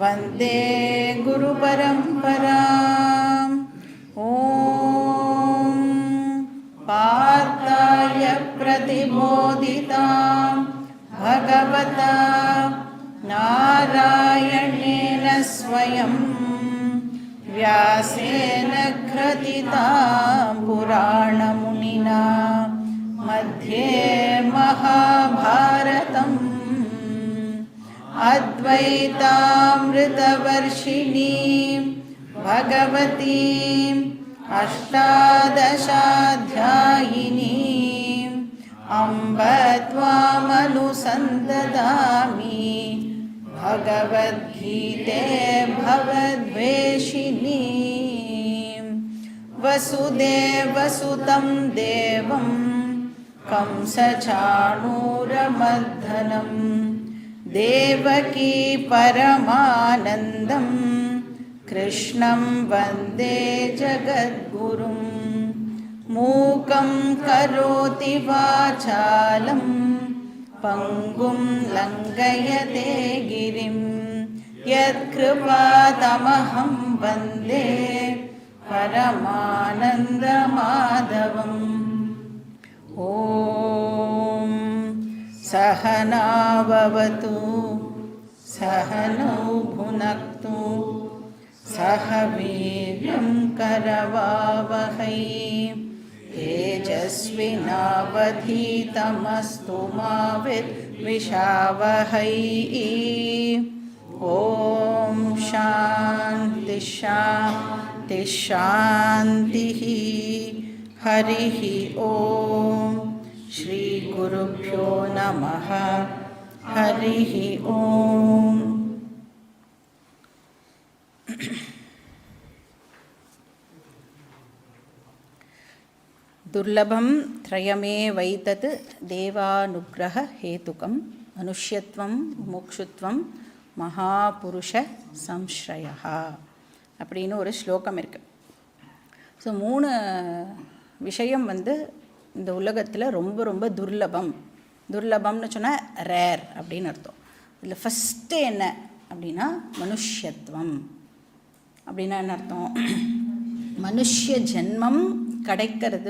वन्दे गुरुपरम्पराम्। ॐ पार्थाय प्रतिबोधितां भगवता नारायणेन स्वयं व्यासेन ग्रथितां पुराणमुनिना मध्ये महाभारतम् अद्वैतामृतवर्षिणीं भगवतीम् अष्टादशाध्यायिनीम् अम्ब त्वामनुसन्ददामि भगवद्गीते भवद्वेषिणीं वसुदेवसुतं देवं कंसचाणूरमर्दनं देवकी परमानन्दं कृष्णं वन्दे जगद्गुरुं मूकं करोति वाचालं पङ्गुं लङ्घयते गिरिं यत्कृपातमहं वन्दे परमानन्दमाधवम्। ॐ सहना भवतु सहनौ भुनक्तु सह वीर्यं करवावहै तेजस्विनावधीतमस्तु मा विद्विषावहै। ॐ शान्ति शान्ति शान्तिः। हरिः ॐ श्री गुरुभ्यो नमः। हरिः ॐ। दुर्लभं त्रयमेवैतत् देवानुग्रह हेतुकं मनुष्यत्वं मुमुक्षुत्वं महापुरुष संश्रयः அப்படின்னு ஒரு ஸ்லோகம் இருக்குது. ஸோ 3 விஷயம் இந்த உலகத்தில் ரொம்ப ரொம்ப துர்லபம்னு சொன்னால் ரேர் அப்படின்னு அர்த்தம். இதில் ஃபஸ்ட்டு என்ன அப்படின்னா மனுஷ்யத்துவம். அப்படின்னா என்ன அர்த்தம்? மனுஷ்ய ஜென்மம் கிடைக்கிறது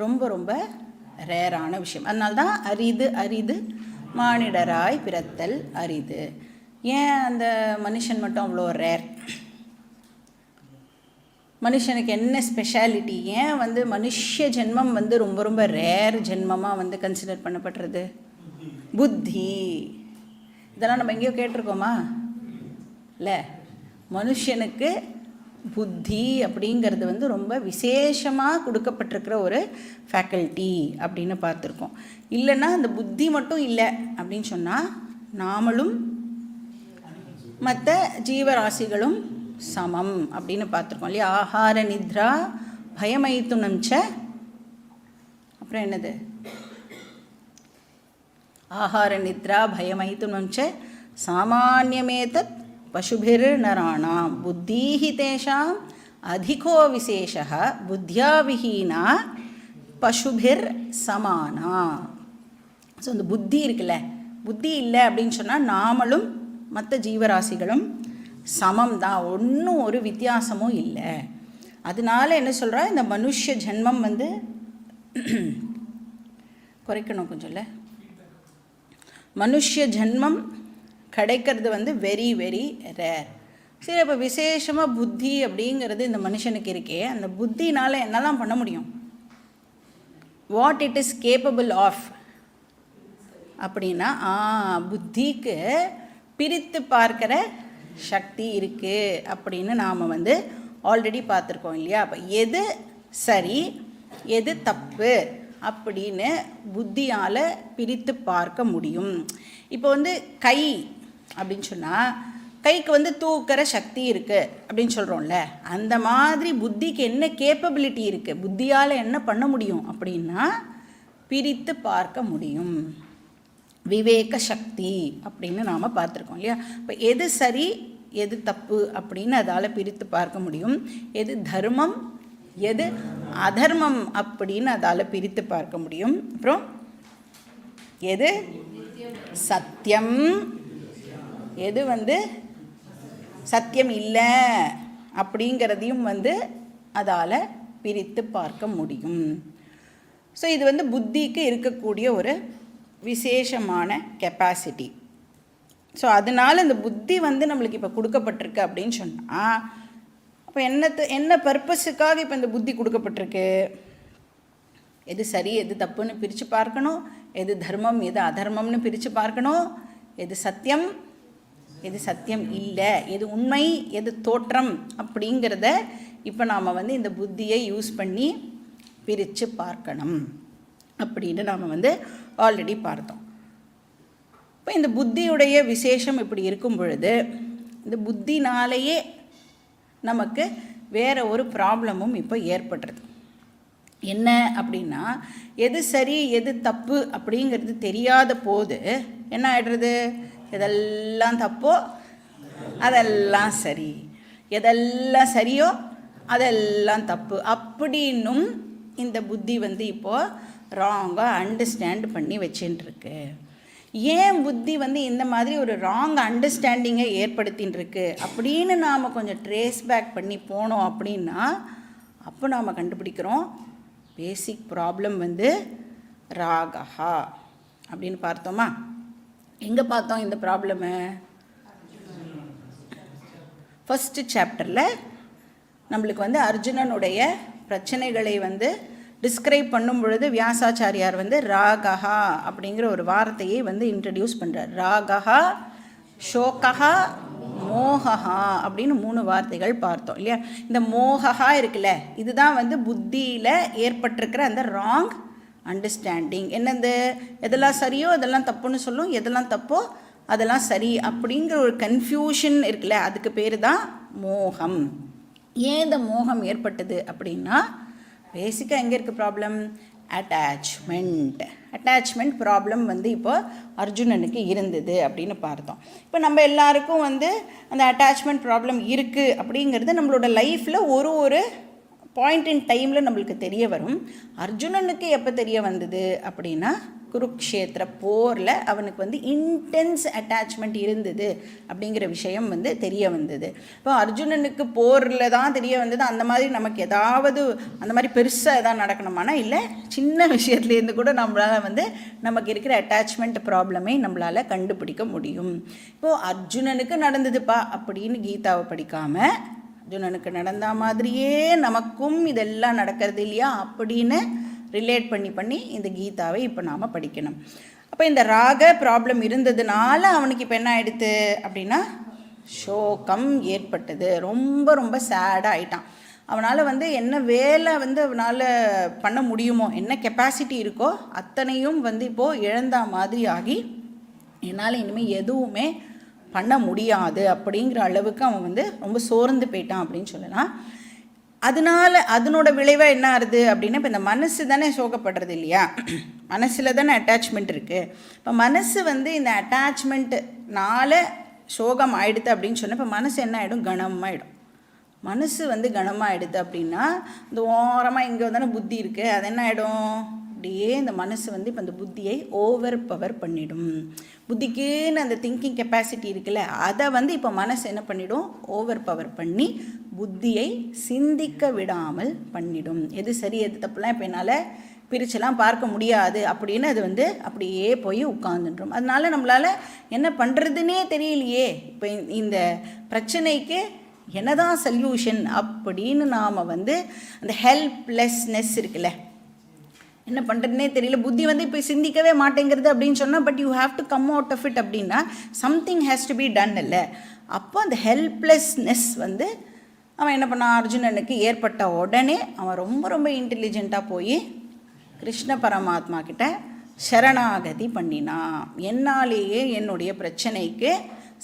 ரொம்ப ரொம்ப ரேரான விஷயம். அதனால்தான் அரிது மானிடராய் பிறத்தல் அரிது. ஏன் அந்த மனுஷன் மட்டும் அவ்வளோ ரேர்? மனுஷனுக்கு என்ன ஸ்பெஷாலிட்டி? ஏன் மனுஷ்ய ஜென்மம் ரொம்ப ரொம்ப ரேர் ஜென்மமாக கன்சிடர் பண்ணப்படுறது? புத்தி. இதெல்லாம் நம்ம எங்கேயோ கேட்டிருக்கோமா? இல்லை. மனுஷனுக்கு புத்தி அப்படிங்கிறது ரொம்ப விசேஷமாக கொடுக்கப்பட்டிருக்கிற ஒரு ஃபேக்கல்ட்டி அப்படின்னு பார்த்துருக்கோம். இல்லைன்னா அந்த புத்தி மட்டும் இல்லை அப்படின்னு சொன்னால் நாமளும் மற்ற ஜீவராசிகளும் சமம் அப்படின்னு பார்த்துருக்கோம் இல்லையா? ஆஹார நித்ரா பயமைத்துணஞ்ச, அப்புறம் என்னது? ஆஹார நித்ரா பயமைத்துணஞ்ச சாமானியமேதத் பசுபிர் நராணாம் புத்தீஹி தேஷாம் அதிகோ விசேஷः புத்தியா விஹீனா பசுபிர் சமானா. ஸோ அந்த புத்தி இருக்குல்ல, புத்தி இல்லை அப்படின்னு சொன்னால் நாமளும் மற்ற ஜீவராசிகளும் சமம் தான், ஒன்றும் ஒரு வித்தியாசமும் இல்லை. அதனால என்ன சொல்கிறா, இந்த மனுஷ ஜென்மம் குறைக்கணும் கொஞ்சம் இல்லை. மனுஷ ஜென்மம் கிடைக்கிறது வெரி வெரி ரேர். சரி, அப்போ விசேஷமாக புத்தி அப்படிங்கிறது இந்த மனுஷனுக்கு இருக்கே, அந்த புத்தினால் என்னெல்லாம் பண்ண முடியும்? What it is capable of அப்படின்னா, புத்திக்கு பிரித்து பார்க்கிற சக்தி இருக்குது அப்படின்னு நாம் ஆல்ரெடி பார்த்துருக்கோம் இல்லையா? அப்போ எது சரி எது தப்பு அப்படின்னு புத்தியால் பிரித்து பார்க்க முடியும். இப்போ கை அப்படின்னு சொன்னால் கைக்கு தூக்கிற சக்தி இருக்குது அப்படின்னு சொல்கிறோம்ல, அந்த மாதிரி புத்திக்கு என்ன கேப்பபிலிட்டி இருக்குது, புத்தியால் என்ன பண்ண முடியும் அப்படின்னா பிரித்து பார்க்க முடியும். விவேக சக்தி அப்படின்னு நாம் பார்த்துருக்கோம் இல்லையா? இப்போ எது சரி எது தப்பு அப்படின்னு அதால் பிரித்து பார்க்க முடியும். எது தர்மம் எது அதர்மம் அப்படின்னு அதால் பிரித்து பார்க்க முடியும். அப்புறம் எது சத்தியம் எது சத்தியம் இல்லை அப்படிங்கிறதையும் வந்து அதால் பிரித்து பார்க்க முடியும். ஸோ இது வந்து புத்திக்கு இருக்கக்கூடிய ஒரு விசேஷமான கெப்பாசிட்டி. ஸோ அதனால் இந்த புத்தி வந்து நம்மளுக்கு இப்போ கொடுக்கப்பட்டிருக்கு அப்படின்னு சொன்னால், அப்போ என்ன பர்பஸுக்காக இப்போ இந்த புத்தி கொடுக்கப்பட்டிருக்கு? எது சரி எது தப்புன்னு பிரித்து பார்க்கணும், எது தர்மம் எது அதர்மம்னு பிரித்து பார்க்கணும், எது சத்தியம் எது சத்தியம் இல்லை, எது உண்மை எது தோற்றம் அப்படிங்கிறத இப்போ நாம் வந்து இந்த புத்தியை யூஸ் பண்ணி பிரித்து பார்க்கணும் அப்படின்னு நாம் வந்து ஆல்ரெடி பார்த்தோம். இப்போ இந்த புத்தியுடைய விசேஷம் இப்படி இருக்கும் பொழுது, இந்த புத்தினாலேயே நமக்கு வேறு ஒரு ப்ராப்ளமும் இப்போ ஏற்படுறது. என்ன அப்படின்னா, எது சரி எது தப்பு அப்படிங்கிறது தெரியாத போது என்ன ஆகிடுறது? எதெல்லாம் தப்போ அதெல்லாம் சரி, எதெல்லாம் சரியோ அதெல்லாம் தப்பு அப்படின்னும் இந்த புத்தி வந்து இப்போது ராங்காக அண்டர்ஸ்டாண்ட் பண்ணி வச்சுட்டுருக்கு. ஏன் புத்தி வந்து இந்த மாதிரி ஒரு ராங் அண்டர்ஸ்டாண்டிங்கை ஏற்படுத்தின்னு இருக்கு அப்படின்னு நாம் கொஞ்சம் ட்ரேஸ் பேக் பண்ணி போனோம் அப்படின்னா, அப்போ நாம் கண்டுபிடிக்கிறோம் பேசிக் ப்ராப்ளம் வந்து ராகஹா அப்படின்னு பார்த்தோமா? எங்கே பார்த்தோம் இந்த ப்ராப்ளமு? ஃபஸ்ட்டு சாப்டரில் நம்மளுக்கு வந்து அர்ஜுனனுடைய பிரச்சனைகளை வந்து டிஸ்கிரைப் பண்ணும் பொழுது வியாசாச்சாரியார் வந்து ராகஹா அப்படிங்கிற ஒரு வார்த்தையை வந்து இன்ட்ரடியூஸ் பண்ணுறார். ராகஹா, ஷோகஹா, மோகஹா அப்படின்னு 3 வார்த்தைகள் பார்த்தோம் இல்லையா? இந்த மோகஹா இருக்குல்ல, இதுதான் வந்து புத்தியில் ஏற்பட்டிருக்கிற அந்த ராங் அண்டர்ஸ்டாண்டிங். என்னது? எதெல்லாம் சரியோ அதெல்லாம் தப்புன்னு சொல்லும், எதெல்லாம் தப்போ அதெல்லாம் சரி அப்படிங்கிற ஒரு கன்ஃபியூஷன் இருக்குல்ல, அதுக்கு பேர் தான் மோகம். ஏன் இந்த மோகம் ஏற்பட்டது அப்படின்னா, பேசிக்காக எங்கே இருக்குது ப்ராப்ளம்? அட்டாச்மெண்ட் ப்ராப்ளம் வந்து இப்போ அர்ஜுனனுக்கு இருந்தது அப்படின்னு பார்த்தோம். இப்போ நம்ம எல்லாருக்கும் வந்து அந்த அட்டாச்மெண்ட் ப்ராப்ளம் இருக்குது அப்படிங்கிறது நம்மளோட லைஃப்பில் ஒரு பாயிண்ட் இன் டைமில் நம்மளுக்கு தெரிய வரும். அர்ஜுனனுக்கு எப்போ தெரிய வந்தது அப்படின்னா, குருக்ஷேத்திர போரில் அவனுக்கு வந்து இன்டென்ஸ் அட்டாச்மெண்ட் இருந்தது அப்படிங்கிற விஷயம் வந்து தெரிய வந்தது. இப்போ அர்ஜுனனுக்கு போரில் தான் தெரிய வந்தது. அந்த மாதிரி நமக்கு ஏதாவது அந்த மாதிரி பெருசாக எதாவது நடக்கணுமானா இல்லை, சின்ன விஷயத்துலேருந்து கூட நம்மளால் வந்து நமக்கு இருக்கிற அட்டாச்மெண்ட் ப்ராப்ளமே நம்மளால் கண்டுபிடிக்க முடியும். இப்போது அர்ஜுனனுக்கு நடந்ததுப்பா அப்படின்னு கீதாவை படிக்காமல், அர்ஜுனனுக்கு நடந்த மாதிரியே நமக்கும் இதெல்லாம் நடக்கிறது இல்லையா அப்படின்னு ரிலேட் பண்ணி இந்த கீதாவை இப்போ நாம் படிக்கணும். அப்போ இந்த ராக ப்ராப்ளம் இருந்ததுனால அவனுக்கு இப்போ என்ன ஆகிடுது அப்படின்னா, சோகம் ஏற்பட்டது. ரொம்ப சேடாக ஆகிட்டான். அவனால் வந்து என்ன வேலை வந்து அவனால் பண்ண முடியுமோ, என்ன கெப்பாசிட்டி இருக்கோ அத்தனையும் வந்து இப்போது இழந்த மாதிரி ஆகி, என்னால் இனிமேல் எதுவுமே பண்ண முடியாது அப்படிங்கிற அளவுக்கு அவன் வந்து ரொம்ப சோர்ந்து போயிட்டான் அப்படின்னு சொல்லலாம். அதனோட விளைவாக என்ன ஆகுது அப்படின்னா, இப்போ இந்த மனசு தானே சோகப்படுறது இல்லையா? மனசில் தானே அட்டாச்மெண்ட் இருக்குது. இப்போ மனசு வந்து இந்த அட்டாச்மெண்ட்னால சோகம் ஆகிடுது அப்படின்னு சொன்னால், இப்போ மனசு என்ன ஆகிடும்? கனமாகிடும். மனசு வந்து கனமாகிடுது அப்படின்னா, இந்த ஓரமாக இங்கே தானே புத்தி இருக்குது, அது என்ன ஆகிடும்? அப்படியே இந்த மனசு வந்து இப்போ இந்த புத்தியை ஓவர் பவர் பண்ணிடும். புத்திக்குன்னு அந்த திங்கிங் கெப்பாசிட்டி இருக்குல்ல, அதை வந்து இப்போ மனசு என்ன பண்ணிடும்? ஓவர் பவர் பண்ணி புத்தியை சிந்திக்க விடாமல் பண்ணிடும். எது சரி எது தப்புலாம் இப்போ என்னால் பிரிச்செல்லாம் பார்க்க முடியாது அப்படின்னு அது வந்து அப்படியே போய் உட்கார்ந்துடும். அதனால நம்மளால் என்ன பண்ணுறதுன்னே தெரியலையே, இப்போ இந்த பிரச்சனைக்கு என்னதான் சொல்யூஷன் அப்படின்னு நாம் வந்து அந்த ஹெல்ப்லெஸ்னஸ் இருக்குல்ல, என்ன பண்ணுறதுனே தெரியல, புத்தி வந்து இப்போ சிந்திக்கவே மாட்டேங்கிறது அப்படின்னு சொன்னால், but you have to come out of it அப்படின்னா something has to be done இல்லை. அப்போ அந்த ஹெல்ப்லெஸ்னஸ் வந்து அவன் என்ன பண்ணான்? அர்ஜுனனுக்கு ஏற்பட்ட உடனே அவன் ரொம்ப இன்டெலிஜென்ட்டாக போய் கிருஷ்ண பரமாத்மா கிட்ட சரணாகதி பண்ணினான். என்னாலேயே என்னுடைய பிரச்சனைக்கு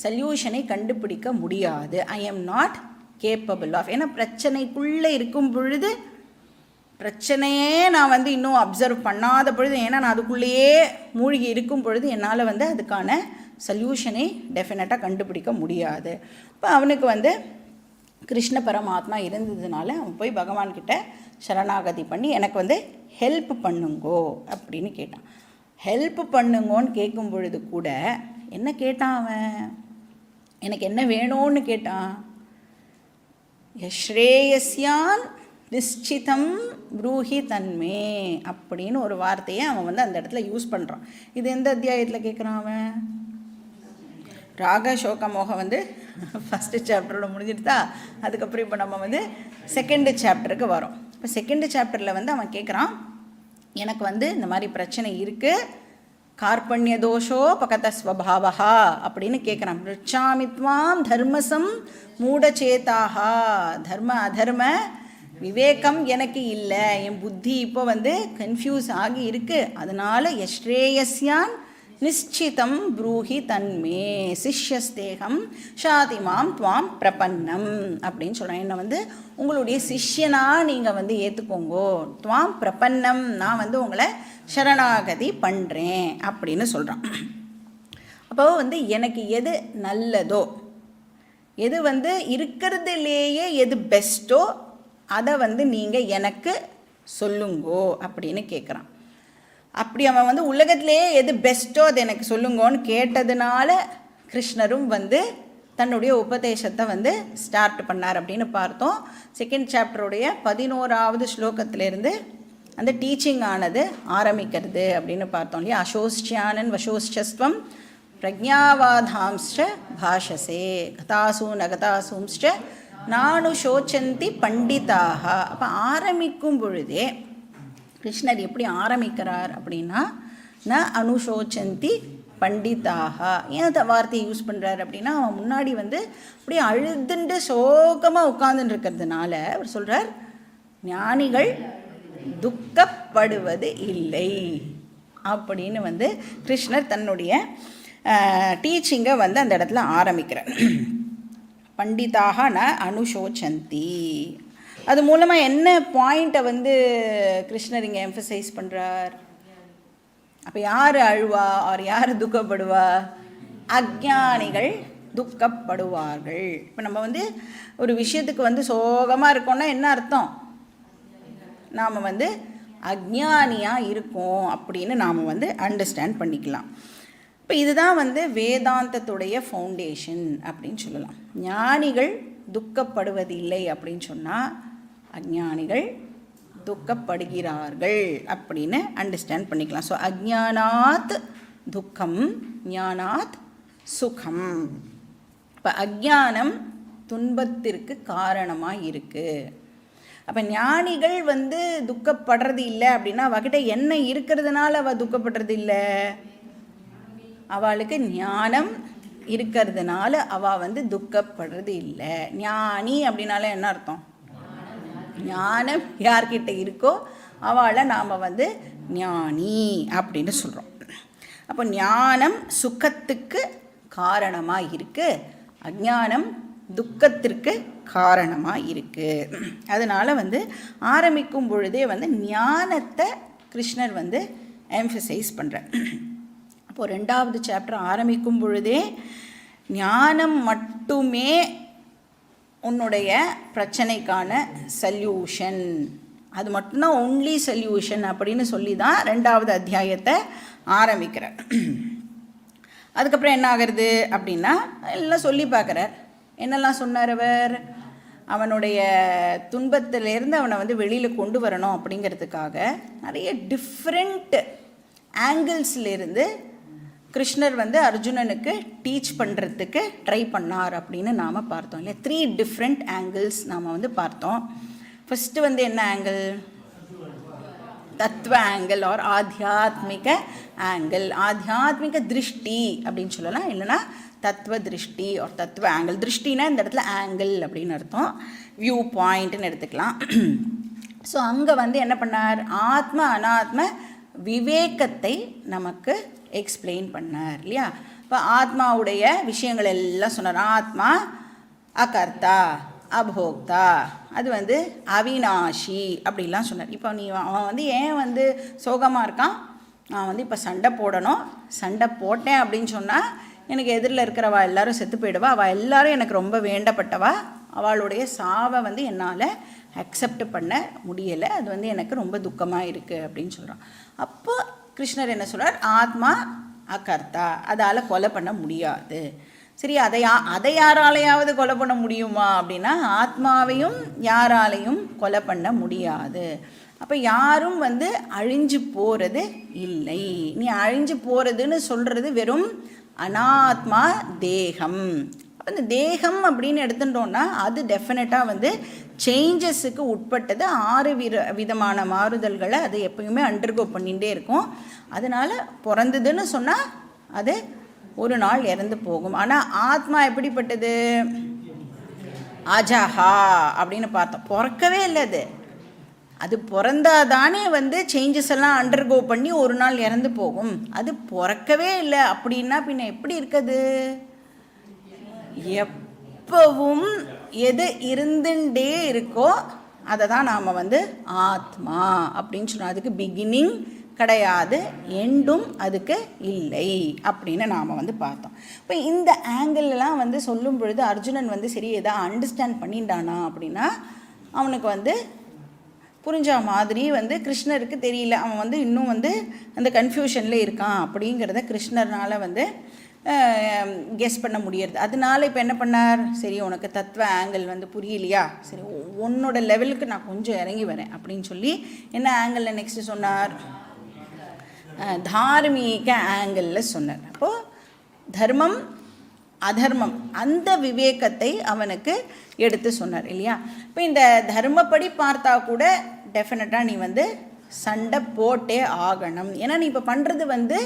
சொல்யூஷனை கண்டுபிடிக்க முடியாது, I am not capable of. ஏன்னா பிரச்சனைக்குள்ளே இருக்கும் பொழுது, பிரச்சனையே நான் வந்து இன்னும் அப்சர்வ் பண்ணாத பொழுது, ஏன்னா நான் அதுக்குள்ளேயே மூழ்கி இருக்கும் பொழுது என்னால் வந்து அதுக்கான சொல்யூஷனை டெஃபினட்டாக கண்டுபிடிக்க முடியாது. இப்போ அவனுக்கு வந்து கிருஷ்ண பரமாத்மா இருந்ததுனால அவன் போய் பகவான்கிட்ட சரணாகதி பண்ணி எனக்கு வந்து ஹெல்ப் பண்ணுங்கோ அப்படின்னு கேட்டான். ஹெல்ப் பண்ணுங்கோன்னு கேட்கும் பொழுது கூட என்ன கேட்டான் அவன்? எனக்கு என்ன வேணும்னு கேட்டான். யஸ்ரேயஸ்யான் நிச்சிதம் ப்ரூஹி தன்மே அப்படின்னு ஒரு வார்த்தையை அவன் வந்து அந்த இடத்துல யூஸ் பண்ணுறான். இது எந்த அத்தியாயத்தில் கேட்குறான் அவன்? ராக சோக மோகம் வந்து ஃபஸ்ட்டு சாப்டரோட முடிஞ்சிடுதா. அதுக்கப்புறம் இப்போ நம்ம வந்து செகண்டு சாப்டருக்கு வரோம். இப்போ செகண்டு சாப்டரில் வந்து அவன் கேட்குறான், எனக்கு வந்து இந்த மாதிரி பிரச்சனை இருக்குது, கார்பண்ய தோஷோ பகத ஸ்வபாவா அப்படின்னு கேட்குறான். ரிச்சாமித்வாம் தர்மசம் மூடச்சேதாகா, தர்ம அதர்ம விவேகம் எனக்கு இல்லை, என் புத்தி இப்போ வந்து கன்ஃபியூஸ் ஆகி இருக்குது. அதனால் யஸ்ரேயஸ்யான் நிச்சிதம் ப்ரூஹி தன்மே சிஷ்யஸ்தேகம் ஷாதிமாம் துவாம் பிரபன்னம் அப்படின்னு சொல்கிறேன். என்னை வந்து உங்களுடைய சிஷ்யனாக நீங்கள் வந்து ஏற்றுக்கோங்கோ, துவாம் பிரபன்னம், நான் வந்து உங்களை சரணாகதி பண்ணுறேன் அப்படின்னு சொல்கிறான். அப்போ வந்து எனக்கு எது நல்லதோ, எது வந்து இருக்கிறதுலேயே எது பெஸ்ட்டோ அதை வந்து நீங்கள் எனக்கு சொல்லுங்கோ அப்படின்னு கேட்குறான். அப்படி அவன் வந்து உலகத்திலேயே எது பெஸ்ட்டோ அது எனக்கு சொல்லுங்கோன்னு கேட்டதுனால கிருஷ்ணரும் வந்து தன்னுடைய உபதேசத்தை வந்து ஸ்டார்ட் பண்ணார் அப்படின்னு பார்த்தோம். செகண்ட் சாப்டருடைய 11வது ஸ்லோகத்திலேருந்து அந்த டீச்சிங் ஆனது ஆரம்பிக்கிறது அப்படின்னு பார்த்தோம் இல்லையா. அசோஷ்டியானன் வசோஷ்டஸ்வம் பிரஜாவாதாம்ஸ்ட பாஷசே கதாசூ நகதாசூம்ஸ்ட நானு சோச்சந்தி பண்டிதாக. அப்போ ஆரம்பிக்கும் பொழுதே கிருஷ்ணர் எப்படி ஆரம்பிக்கிறார் அப்படின்னா, ந அனுஷோச்சந்தி பண்டிதாக. ஏன் அந்த வார்த்தையை யூஸ் பண்ணுறாரு அப்படின்னா, அவன் முன்னாடி வந்து அப்படியே அழுதுண்டு சோகமாக உட்கார்ந்துட்டு இருக்கிறதுனால அவர் சொல்கிறார், ஞானிகள் துக்கப்படுவது இல்லை அப்படின்னு வந்து கிருஷ்ணர் தன்னுடைய டீச்சிங்கை வந்து அந்த இடத்துல ஆரம்பிக்கிறார். பண்டிதாக ந அனுஷோச்சந்தி. அது மூலமாக என்ன பாயிண்ட்டை வந்து கிருஷ்ணர் இங்கே எம்ஃபசைஸ் பண்ணுறார்? அப்போ யார் அழுவா ஆர் யார் துக்கப்படுவா? அஞ்ஞானிகள் துக்கப்படுவார்கள். இப்போ நம்ம வந்து ஒரு விஷயத்துக்கு வந்து சோகமாக இருக்கோம்னா என்ன அர்த்தம்? நாம் வந்து அஞ்ஞானியாக இருக்கோம் அப்படின்னு நாம் வந்து அண்டர்ஸ்டாண்ட் பண்ணிக்கலாம். இப்போ இதுதான் வந்து வேதாந்தத்துடைய ஃபவுண்டேஷன் அப்படின்னு சொல்லலாம். ஞானிகள் துக்கப்படுவதில்லை அப்படின்னு சொன்னால் அஞ்ஞானிகள் துக்கப்படுகிறார்கள் அப்படின்னு அண்டர்ஸ்டாண்ட் பண்ணிக்கலாம். ஸோ அஜ்ஞானாத் துக்கம், ஞானாத் சுகம். இப்போ அஜ்ஞானம் துன்பத்திற்கு காரணமாக இருக்குது. அப்போ ஞானிகள் வந்து துக்கப்படுறது இல்லை அப்படின்னா அவகிட்ட என்ன இருக்கிறதுனால அவள் துக்கப்படுறது இல்லை? அவளுக்கு ஞானம் இருக்கிறதுனால அவள் வந்து துக்கப்படுறது இல்லை. ஞானி அப்படின்னால என்ன அர்த்தம்? ஞானம் யார்கிட்ட இருக்கோ அவளை நாம் வந்து ஞானி அப்படின்னு சொல்கிறோம். அப்போ ஞானம் சுகத்துக்கு காரணமாக இருக்குது, அஞ்ஞானம் துக்கத்திற்கு காரணமாக இருக்குது. அதனால் வந்து ஆரம்பிக்கும் பொழுதே வந்து ஞானத்தை கிருஷ்ணர் வந்து எம்ஃபசைஸ் பண்ணுறார். அப்போது 2வது சாப்டர் ஆரம்பிக்கும் பொழுதே ஞானம் மட்டுமே உன்னுடைய பிரச்சனைக்கான சொல்யூஷன், அது மட்டும்தான் ஒன்லி சொல்யூஷன் அப்படின்னு சொல்லி தான் 2வது அத்தியாயத்தை ஆரம்பிக்கிறார். அதுக்கப்புறம் என்ன ஆகிறது அப்படின்னா எல்லாம் சொல்லி பார்க்குறார். என்னெல்லாம் சொன்னார் அவர்? அவனுடைய துன்பத்திலேருந்து அவனை வந்து வெளியில் கொண்டு வரணும் அப்படிங்கிறதுக்காக நிறைய டிஃப்ரெண்ட் ஆங்கிள்ஸ்லேருந்து கிருஷ்ணர் வந்து அர்ஜுனனுக்கு டீச் பண்ணுறதுக்கு ட்ரை பண்ணார் அப்படின்னு நாம் பார்த்தோம் இல்லையா. 3 டிஃப்ரெண்ட் ஆங்கிள்ஸ் நாம் வந்து பார்த்தோம். ஃபஸ்ட்டு வந்து என்ன ஆங்கிள்? தத்துவ ஆங்கிள் ஆர் ஆத்தியாத்மிக ஆங்கிள், ஆத்தியாத்மிக திருஷ்டி அப்படின்னு சொல்லலாம், இல்லைனா தத்துவ திருஷ்டி ஆர் தத்துவ ஆங்கிள். திருஷ்டினா இந்த இடத்துல ஆங்கிள் அப்படின்னு அர்த்தம், வியூ பாயிண்ட்னு எடுத்துக்கலாம். ஸோ அங்கே வந்து என்ன பண்ணார்? ஆத்ம அனாத்ம விவேகத்தை நமக்கு எக்ஸ்பிளைன் பண்ணார் இல்லையா. இப்போ ஆத்மாவுடைய விஷயங்கள் எல்லாம் சொன்னார். ஆத்மா அகர்த்தா அபோக்தா, அது வந்து அவினாஷி அப்படிலாம் சொன்னார். இப்போ அவன் வந்து ஏன் வந்து சோகமாக இருக்கான்? நான் வந்து இப்போ சண்டை போடணும், சண்டை போட்டேன் அப்படின்னு சொன்னால் எனக்கு எதிரில் இருக்கிறவா எல்லாரும் செத்து போயிடுவா, அவள் எல்லாரும் எனக்கு ரொம்ப வேண்டப்பட்டவா, அவளுடைய சாவை வந்து என்னால் அக்செப்ட் பண்ண முடியலை, அது வந்து எனக்கு ரொம்ப துக்கமாக இருக்குது அப்படின்னு சொல்கிறான். அப்போ கிருஷ்ணர் என்ன சொல்கிறார்? ஆத்மா அகர்த்தா, அதால் கொலை பண்ண முடியாது. சரி, அதை யாராலையாவது கொலை பண்ண முடியுமா அப்படின்னா ஆத்மாவையும் யாராலையும் கொலை பண்ண முடியாது. அப்போ யாரும் வந்து அழிஞ்சு போகிறது இல்லை. நீ அழிஞ்சு போகிறதுன்னு சொல்கிறது வெறும் அனாத்மா தேகம். அந்த தேகம் அப்படின்னு எடுத்துட்டோன்னா அது டெஃபினட்டாக வந்து சேஞ்சஸுக்கு உட்பட்டது. 6 விதமான மாறுதல்களை அது எப்பயுமே அண்டர்கோ பண்ணிகிட்டே இருக்கும். அதனால் பிறந்ததுன்னு சொன்னால் அது ஒரு நாள் இறந்து போகும். ஆனால் ஆத்மா எப்படிப்பட்டது? அஜஹா அப்படின்னு பார்த்தோம். பிறக்கவே இல்லை. அது பிறந்தாதானே வந்து சேஞ்சஸ் எல்லாம் அண்டர்கோ பண்ணி ஒரு நாள் இறந்து போகும். அது பிறக்கவே இல்லை அப்படின்னா பின்ன எப்படி இருக்குது? எப்பவும் எது இருந்துட்டே இருக்கோ அதை தான் நாம் வந்து ஆத்மா அப்படின்னு சொன்னோம். அதுக்கு பிகினிங் கிடையாது, எண்டும் அதுக்கு இல்லை அப்படின்னு நாம் வந்து பார்த்தோம். இப்போ இந்த ஆங்கிள்லாம் வந்து சொல்லும் பொழுது அர்ஜுனன் வந்து சரி எதாவது அண்டர்ஸ்டாண்ட் பண்ணிட்டானா அப்படின்னா அவனுக்கு வந்து புரிஞ்ச மாதிரி வந்து கிருஷ்ணருக்கு தெரியல. அவன் வந்து இன்னும் வந்து அந்த கன்ஃபியூஷனில் இருக்கான் அப்படிங்கிறத கிருஷ்ணர்னால் வந்து கெஸ் பண்ண முடியாது. அதனால இப்போ என்ன பண்ணார்? சரி, உனக்கு தத்துவ ஆங்கிள் வந்து புரியலையா, சரி உன்னோட லெவலுக்கு நான் கொஞ்சம் இறங்கி வரேன் அப்படின்னு சொல்லி என்ன ஆங்கிளில் நெக்ஸ்ட்டு சொன்னார்? தார்மீக ஆங்கிளில் சொன்னார். அப்போது தர்மம் அதர்மம் அந்த விவேகத்தை அவனுக்கு எடுத்து சொன்னார் இல்லையா? இப்போ இந்த தர்மப்படி பார்த்தா கூட டெஃபினட்டாக நீ வந்து சண்டை போட்டே ஆகணும். ஏன்னா நீ இப்போ பண்ணுறது வந்து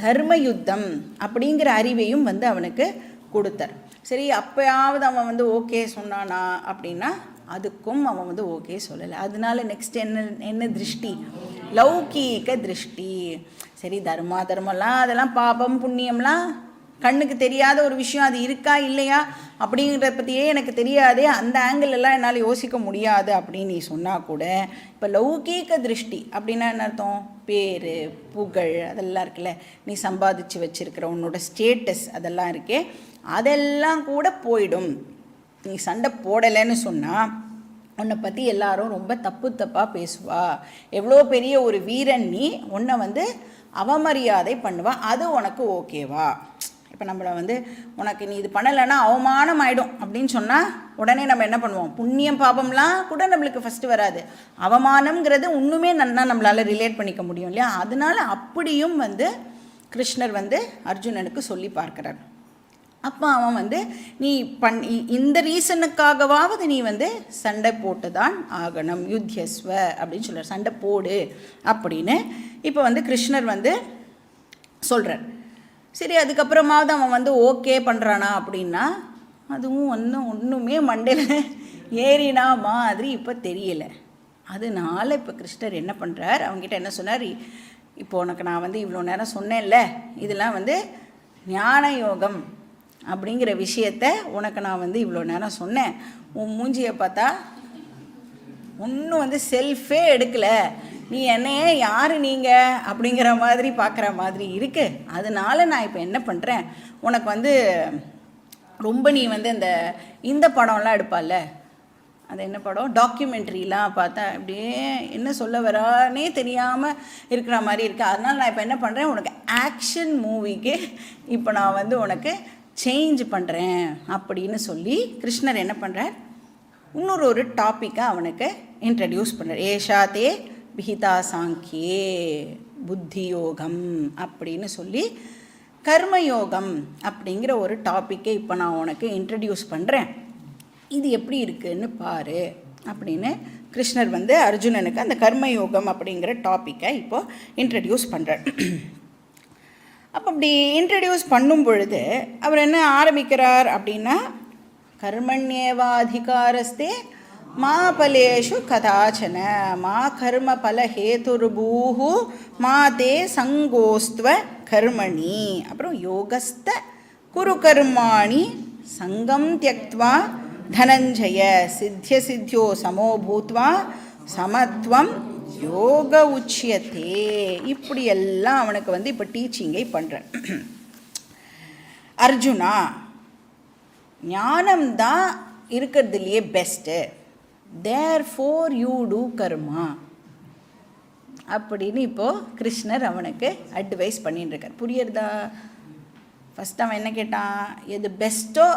தர்ம யுத்தம் அப்படிங்கிற அறிவையும் வந்து அவனுக்கு கொடுத்தார். சரி, அப்போயாவது அவன் வந்து ஓகே சொன்னானா அப்படின்னா அதுக்கும் அவன் வந்து ஓகே சொல்லலை. அதனால நெக்ஸ்ட் என்ன திருஷ்டி? லௌகீக திருஷ்டி. சரி, தர்மம்லாம் அதெல்லாம் பாபம் புண்ணியம்லாம் கண்ணுக்கு தெரியாத ஒரு விஷயம், அது இருக்கா இல்லையா அப்படிங்கிறத பற்றியே எனக்கு தெரியாதே, அந்த ஆங்கிள் எல்லாம் என்னால் யோசிக்க முடியாது அப்படின்னு நீ சொன்னால் கூட இப்போ லௌகீக திருஷ்டி அப்படின்னா என்ன அர்த்தம்? பேர் புகழ் அதெல்லாம் இருக்குல்ல, நீ சம்பாதிச்சு வச்சுருக்கிற உன்னோட ஸ்டேட்டஸ் அதெல்லாம் இருக்கே, அதெல்லாம் கூட போயிடும். நீ சண்டை போடலைன்னு சொன்னால் உன்னை பற்றி எல்லாரும் ரொம்ப தப்பாக பேசுவா. எவ்வளோ பெரிய ஒரு வீரன் நீ, உன்னை வந்து அவமரியாதை பண்ணுவா. அது உனக்கு ஓகேவா? இப்போ நம்மளை வந்து உனக்கு நீ இது பண்ணலைன்னா அவமானம் ஆகிடும் அப்படின்னு சொன்னால் உடனே நம்ம என்ன பண்ணுவோம்? புண்ணியம் பாபம்லாம் கூட நம்மளுக்கு ஃபஸ்ட்டு வராது, அவமானம்ங்கிறது இன்னுமே நல்லா நம்மளால் ரிலேட் பண்ணிக்க முடியும் இல்லையா? அதனால அப்படியும் வந்து கிருஷ்ணர் வந்து அர்ஜுனனுக்கு சொல்லி பார்க்குறார். அப்போ அவன் வந்து நீ இந்த ரீசனுக்காகவாவது நீ வந்து சண்டை போட்டு தான் ஆகணும், யுத்யஸ்வ அப்படின்னு சொல்கிறார், சண்டை போடு அப்படின்னு இப்போ வந்து கிருஷ்ணர் வந்து சொல்கிறார். சரி, அதுக்கப்புறமாவது அவன் வந்து ஓகே பண்ணுறானா அப்படின்னா அதுவும் ஒன்றுமே மண்டையில் ஏறினா மாதிரி இப்போ தெரியலை. அதனால இப்போ கிருஷ்ணர் என்ன பண்ணுறார்? அவங்ககிட்ட என்ன சொன்னார்? இப்போ உனக்கு நான் வந்து இவ்வளோ நேரம் சொன்னேன்ல, இதெல்லாம் வந்து ஞான யோகம் அப்படிங்கிற விஷயத்த உனக்கு நான் வந்து இவ்வளோ நேரம் சொன்னேன். உன் மூஞ்சியை பார்த்தா ஒன்றும் வந்து செல்ஃபே எடுக்கலை, நீ என்னையே யார் நீங்கள் அப்படிங்கிற மாதிரி பார்க்குற மாதிரி இருக்குது. அதனால நான் இப்போ என்ன பண்ணுறேன், உனக்கு வந்து ரொம்ப நீ வந்து இந்த படம்லாம் எடுப்பால, அது என்ன படம், டாக்குமெண்ட்ரிலாம் பார்த்தா அப்படியே என்ன சொல்ல வரானே தெரியாமல் இருக்கிற மாதிரி இருக்குது. அதனால் நான் இப்போ என்ன பண்ணுறேன், உனக்கு ஆக்ஷன் மூவிக்கு இப்போ நான் வந்து உனக்கு சேஞ்ச் பண்ணுறேன் அப்படின்னு சொல்லி கிருஷ்ணர் என்ன பண்ணுறார்? இன்னொரு டாப்பிக்கை அவனுக்கு இன்ட்ரடியூஸ் பண்ணுறார். ஏஷாத்தே விஹிதா சாங்கியே புத்தி யோகம் அப்படின்னு சொல்லி கர்மயோகம் அப்படிங்கிற ஒரு டாப்பிக்கை இப்போ நான் உனக்கு இன்ட்ரடியூஸ் பண்ணுறேன், இது எப்படி இருக்குன்னு பாரு அப்படின்னு கிருஷ்ணர் வந்து அர்ஜுனனுக்கு அந்த கர்மயோகம் அப்படிங்கிற டாப்பிக்கை இப்போது இன்ட்ரடியூஸ் பண்ணுறார். அப்போ அப்படி இன்ட்ரடியூஸ் பண்ணும் பொழுது அவர் என்ன ஆரம்பிக்கிறார் அப்படின்னா, கர்மண்யேவாதிகாரஸ்தே மா பலேஷு கதாச்சன மா கர்ம பல ஹேதுர்பூஹு மா தே சங்கோஸ்துவ கர்மணி, அப்புறம் யோகஸ்த குரு கர்மாணி சங்கம் தியக்த்வா தனஞ்சய சித்திய சித்தியோ சமோ பூத்வா சமத்வம் யோக உச்சியத்தே. இப்படியெல்லாம் அவனுக்கு வந்து இப்போ டீச்சிங்கை பண்ணுறேன். அர்ஜுனா, ஞானம்தான் இருக்கிறதுலையே பெஸ்ட்டு, தேர்ஃபோர் யூ டூ கர்மா அப்படின்னு இப்போது கிருஷ்ணர் அவனுக்கு அட்வைஸ் பண்ணிட்டு இருக்கார். புரியுறதா? ஃபஸ்ட் அவன் என்ன கேட்டான், எது பெஸ்ட்டோ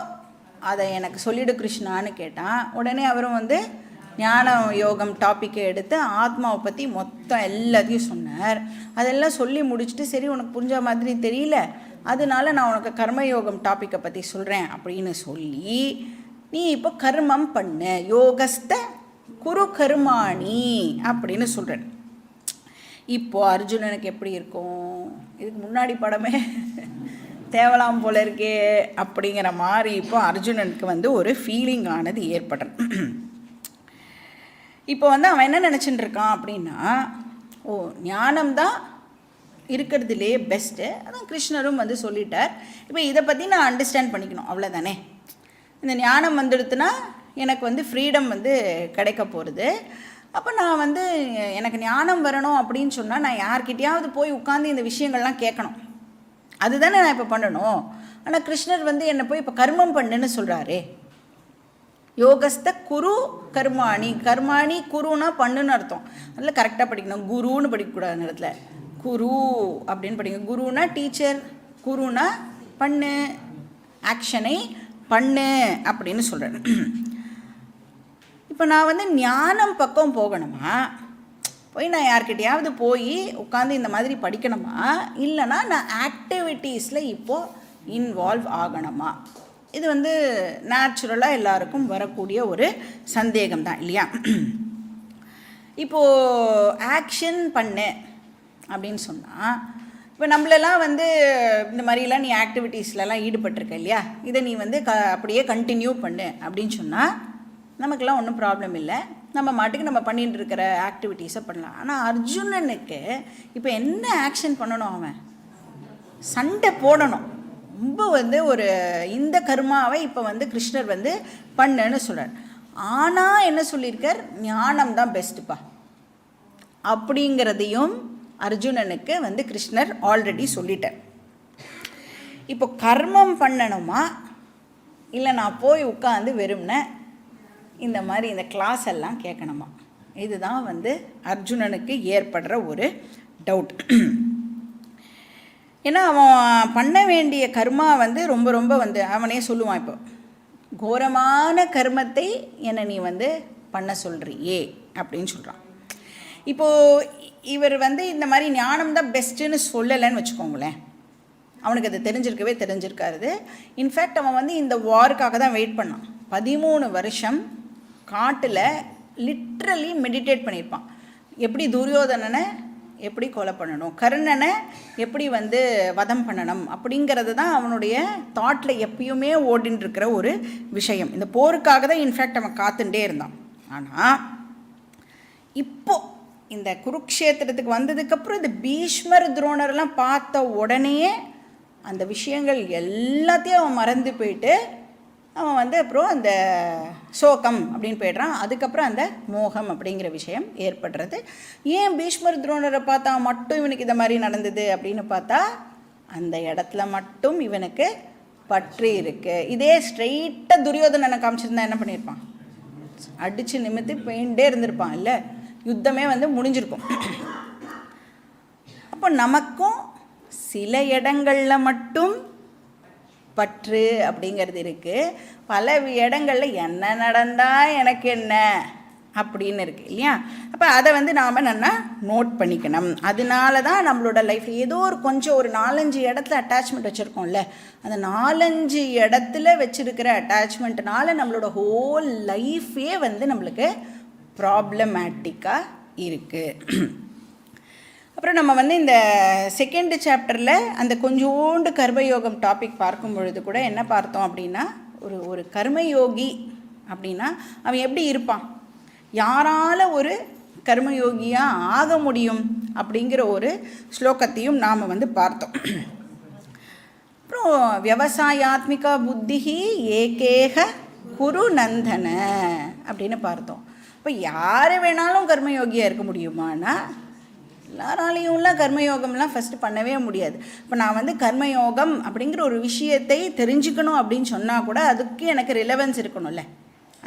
அதை எனக்கு சொல்லிவிடு கிருஷ்ணான்னு கேட்டான். உடனே அவரும் வந்து ஞான யோகம் டாப்பிக்கை எடுத்து ஆத்மாவை பற்றி மொத்தம் எல்லாத்தையும் சொன்னார். அதெல்லாம் சொல்லி முடிச்சுட்டு, சரி உனக்கு புரிஞ்ச மாதிரி தெரியல, அதனால நான் உனக்கு கர்மயோகம் டாப்பிக்கை பற்றி சொல்கிறேன் அப்படின்னு சொல்லி, நீ இப்போ கர்மம் பண்ணு, யோகஸ்த குரு கர்மாணி அப்படின்னு சொல்கிறேன். இப்போது அர்ஜுனனுக்கு எப்படி இருக்கும், இதுக்கு முன்னாடி படமே தேவலாம் போல இருக்கே அப்படிங்கிற மாதிரி இப்போ அர்ஜுனனுக்கு வந்து ஒரு ஃபீலிங் ஆனது ஏற்படுறது. இப்போ வந்து அவன் என்ன நினச்சிட்டு இருக்கான் அப்படின்னா, ஓ ஞானம்தான் இருக்கிறதுலே பெஸ்ட்டு, அதான் கிருஷ்ணரும் வந்து சொல்லிட்டார், இப்போ இதை பற்றி நான் அண்டர்ஸ்டாண்ட் பண்ணிக்கணும் அவ்வளோதானே. இந்த ஞானம் வந்துடுத்துனா எனக்கு வந்து ஃப்ரீடம் வந்து கிடைக்க போகிறது. அப்போ நான் வந்து எனக்கு ஞானம் வரணும் அப்படின்னு சொன்னால் நான் யார்கிட்டையாவது போய் உட்காந்து இந்த விஷயங்கள்லாம் கேட்கணும், அதுதானே நான் இப்போ பண்ணணும். ஆனால் கிருஷ்ணர் வந்து என்னை போய் இப்போ கர்மம் பண்ணுன்னு சொல்கிறாரே. யோகஸ்த குரு கர்மாணி, கர்மாணி குருன்னா பண்ணுன்னு அர்த்தம். அதில் கரெக்டாக படிக்கணும், குருன்னு படிக்கக்கூடாது அந்த இடத்துல, குரு அப்படின்னு படிங்க. குருனா டீச்சர், குருனா பண்ணு, ஆக்ஷனை பண்ணு அப்படின்னு சொல்கிறேன். இப்போ நான் வந்து ஞானம் பக்கம் போகணுமா, போய் நான் யார்கிட்டையாவது போய் உட்காந்து இந்த மாதிரி படிக்கணுமா, இல்லைனா நான் ஆக்டிவிட்டீஸில் இப்போது இன்வால்வ் ஆகணுமா? இது வந்து நேச்சுரலாக எல்லாருக்கும் வரக்கூடிய ஒரு சந்தேகம் தான் இல்லையா. இப்போது ஆக்ஷன் பண்ணு அப்படின்னு சொன்னால், இப்போ நம்மளெல்லாம் வந்து இந்த மாதிரிலாம் நீ ஆக்டிவிட்டீஸ்லலாம் ஈடுபட்டிருக்க இல்லையா, இதை நீ வந்து அப்படியே கண்டினியூ பண்ணு அப்படின்னு சொன்னால் நமக்கெல்லாம் ஒன்றும் ப்ராப்ளம் இல்லை, நம்ம மாட்டுக்கு நம்ம பண்ணிட்டு இருக்கிற ஆக்டிவிட்டீஸை பண்ணலாம். ஆனால் அர்ஜுனனுக்கு இப்போ என்ன ஆக்ஷன் பண்ணணும், அவன் சண்டை போடணும். ரொம்ப வந்து ஒரு இந்த கர்மாவை இப்போ வந்து கிருஷ்ணர் வந்து பண்ணுன்னு சொல்கிறார். ஆனால் என்ன சொல்லியிருக்கார், ஞானம் தான் பெஸ்ட்டுப்பா அப்படிங்கிறதையும் அர்ஜுனனுக்கு வந்து கிருஷ்ணர் ஆல்ரெடி சொல்லிட்டார். இப்போ கர்மம் பண்ணணுமா, இல்லை நான் போய் உட்காந்து வெறும்ன இந்த மாதிரி இந்த கிளாஸ் எல்லாம் கேட்கணுமா, இதுதான் வந்து அர்ஜுனனுக்கு ஏற்படுற ஒரு டவுட். ஏன்னா அவன் பண்ண வேண்டிய கர்மா வந்து ரொம்ப ரொம்ப வந்து அவனே சொல்லுவான், இப்போ கோரமான கர்மத்தை என்னை நீ வந்து பண்ண சொல்கிறியே அப்படின்னு சொல்கிறான். இப்போது இவர் வந்து இந்த மாதிரி ஞானம் தான் பெஸ்ட்டுன்னு சொல்லலைன்னு வச்சுக்கோங்களேன், அவனுக்கு அது தெரிஞ்சிருக்காது. இன்ஃபேக்ட் அவன் வந்து இந்த வாருக்காக தான் வெயிட் பண்ணான். 13 வருஷம் காட்டில் லிட்ரலி மெடிடேட் பண்ணியிருப்பான். எப்படி துரியோதனனை எப்படி கொலை பண்ணணும், கர்ணனை எப்படி வந்து வதம் பண்ணணும் அப்படிங்கிறது தான் அவனுடைய தாட்டில் எப்பயுமே ஓடின்னு இருக்கிற ஒரு விஷயம். இந்த போருக்காக தான் இன்ஃபேக்ட் அவன் காத்துட்டே இருந்தான். ஆனால் இப்போது இந்த குருக்ஷேத்திரத்துக்கு வந்ததுக்கப்புறம் இந்த பீஷ்மர் துரோணர்லாம் பார்த்த உடனேயே அந்த விஷயங்கள் எல்லாத்தையும் அவன் மறந்து போயிட்டு அவன் வந்து அப்புறம் அந்த சோகம் அப்படின்னு போய்ட்றான். அதுக்கப்புறம் அந்த மோகம் அப்படிங்கிற விஷயம் ஏற்படுறது. ஏன் பீஷ்மர் துரோணரை பார்த்தா மட்டும் இவனுக்கு இந்த மாதிரி நடந்தது அப்படின்னு பார்த்தா, அந்த இடத்துல மட்டும் இவனுக்கு பற்றி இருக்குது. இதே ஸ்ட்ரெயிட்டாக துரியோதனனை காமிச்சிருந்தா என்ன பண்ணியிருப்பான், அடித்து நிமித்தி போயிட்டே இருந்திருப்பான், இல்லை யுத்தமே வந்து முடிஞ்சிருக்கும். அப்போ நமக்கும் சில இடங்களில் மட்டும் பற்று அப்படிங்கிறது இருக்குது, பல இடங்களில் என்ன நடந்தால் எனக்கு என்ன அப்படின்னு இருக்குது இல்லையா. அப்போ அதை வந்து நாம் நல்லா நோட் பண்ணிக்கணும். அதனால தான் நம்மளோட லைஃப்பில் ஏதோ ஒரு கொஞ்சம் ஒரு 4-5 இடத்துல அட்டாச்மெண்ட் வச்சுருக்கோம்ல, அந்த 4-5 இடத்துல வச்சுருக்கிற அட்டாச்மெண்ட்னால நம்மளோட ஹோல் லைஃபே வந்து நம்மளுக்கு ப்ராப்ளமேட்டிக்காக இருக்குது. அப்புறம் நம்ம வந்து இந்த செகண்ட் சாப்டரில் அந்த கொஞ்சோண்டு கர்மயோகம் டாபிக் பார்க்கும் பொழுது கூட என்ன பார்த்தோம் அப்படின்னா, ஒரு கர்மயோகி அப்படின்னா அவன் எப்படி இருப்பான், யாரால் ஒரு கர்மயோகியாக ஆக முடியும் அப்படிங்கிற ஒரு ஸ்லோகத்தையும் நாம் வந்து பார்த்தோம். அப்புறம் விவசாயாத்மிகா புத்திஹி ஏகேக குரு நந்தன அப்படின்னு பார்த்தோம். இப்போ யார் வேணாலும் கர்மயோகியாக இருக்க முடியுமானா, எல்லாராலையும்லாம் கர்மயோகம்லாம் ஃபஸ்ட்டு பண்ணவே முடியாது. இப்போ நான் வந்து கர்மயோகம் அப்படிங்கிற ஒரு விஷயத்தை தெரிஞ்சுக்கணும் அப்படின்னு சொன்னால் கூட அதுக்கு எனக்கு ரிலவன்ஸ் இருக்கணும்ல,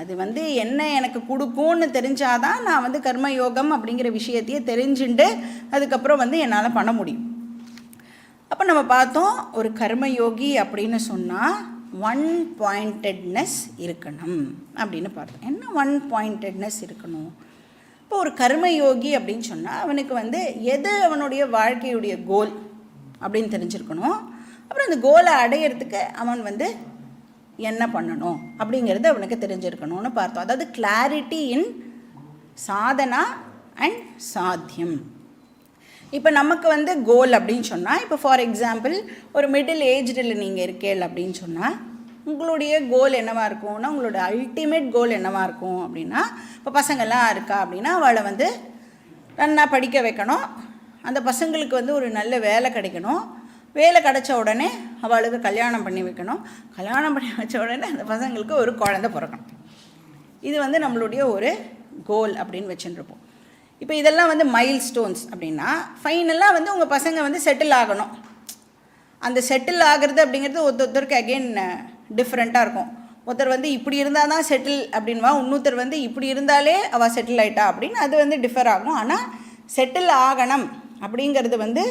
அது வந்து என்ன எனக்கு கொடுக்கும்னு தெரிஞ்சாதான் நான் வந்து கர்மயோகம் அப்படிங்கிற விஷயத்தையே தெரிஞ்சுட்டு அதுக்கப்புறம் வந்து என்னால் பண்ண முடியும். அப்போ நம்ம பார்த்தோம் ஒரு கர்மயோகி அப்படின்னு சொன்னால் ஒன் பாயிண்டட்னஸ் இருக்கணும் அப்படின்னு பார்த்தோம். என்ன ஒன் பாயிண்டட்னஸ் இருக்கணும்? இப்போ ஒரு கர்மயோகி அப்படின்னு சொன்னால் அவனுக்கு வந்து எது அவனுடைய வாழ்க்கையுடைய கோல் அப்படின்னு தெரிஞ்சிருக்கணும். அப்புறம் அந்த கோலை அடையிறதுக்கு அவன் வந்து என்ன பண்ணணும் அப்படிங்கிறது அவனுக்கு தெரிஞ்சிருக்கணும்னு பார்த்தோம். அதாவது கிளாரிட்டி இன் சாதனா அண்ட் சாத்தியம். இப்போ நமக்கு வந்து கோல் அப்படின்னு சொன்னால், இப்போ ஃபார் எக்ஸாம்பிள் ஒரு மிடில் ஏஜ்டில் நீங்கள் இருக்கீள் அப்படின்னு சொன்னால் உங்களுடைய கோல் என்னவாக இருக்கும்னா, உங்களோட அல்டிமேட் கோல் என்னவாக இருக்கும் அப்படின்னா, இப்போ பசங்கள்லாம் இருக்கா அப்படின்னா அவளை வந்து நல்லா படிக்க வைக்கணும், அந்த பசங்களுக்கு வந்து ஒரு நல்ல வேலை கிடைக்கணும், வேலை கிடச்ச உடனே அவளுக்கு கல்யாணம் பண்ணி வைக்கணும், கல்யாணம் பண்ணி வச்ச உடனே அந்த பசங்களுக்கு ஒரு குழந்தை பிறக்கணும். இது வந்து நம்மளுடைய ஒரு கோல் அப்படின்னு வச்சுருப்போம். இப்போ இதெல்லாம் வந்து மைல் ஸ்டோன்ஸ் அப்படின்னா ஃபைனலாக வந்து உங்கள் பசங்க வந்து செட்டில் ஆகணும். அந்த செட்டில் ஆகிறது அப்படிங்கிறது ஒருத்தருக்கு அகெயின் டிஃப்ரெண்ட்டாக இருக்கும். ஒருத்தர் வந்து இப்படி இருந்தால் தான் செட்டில் அப்படின்வா, இன்னொருத்தர் வந்து இப்படி இருந்தாலே அவள் செட்டில் ஆகிட்டா அப்படின்னு அது வந்து டிஃபர் ஆகும். ஆனால் செட்டில் ஆகணும் அப்படிங்கிறது வந்து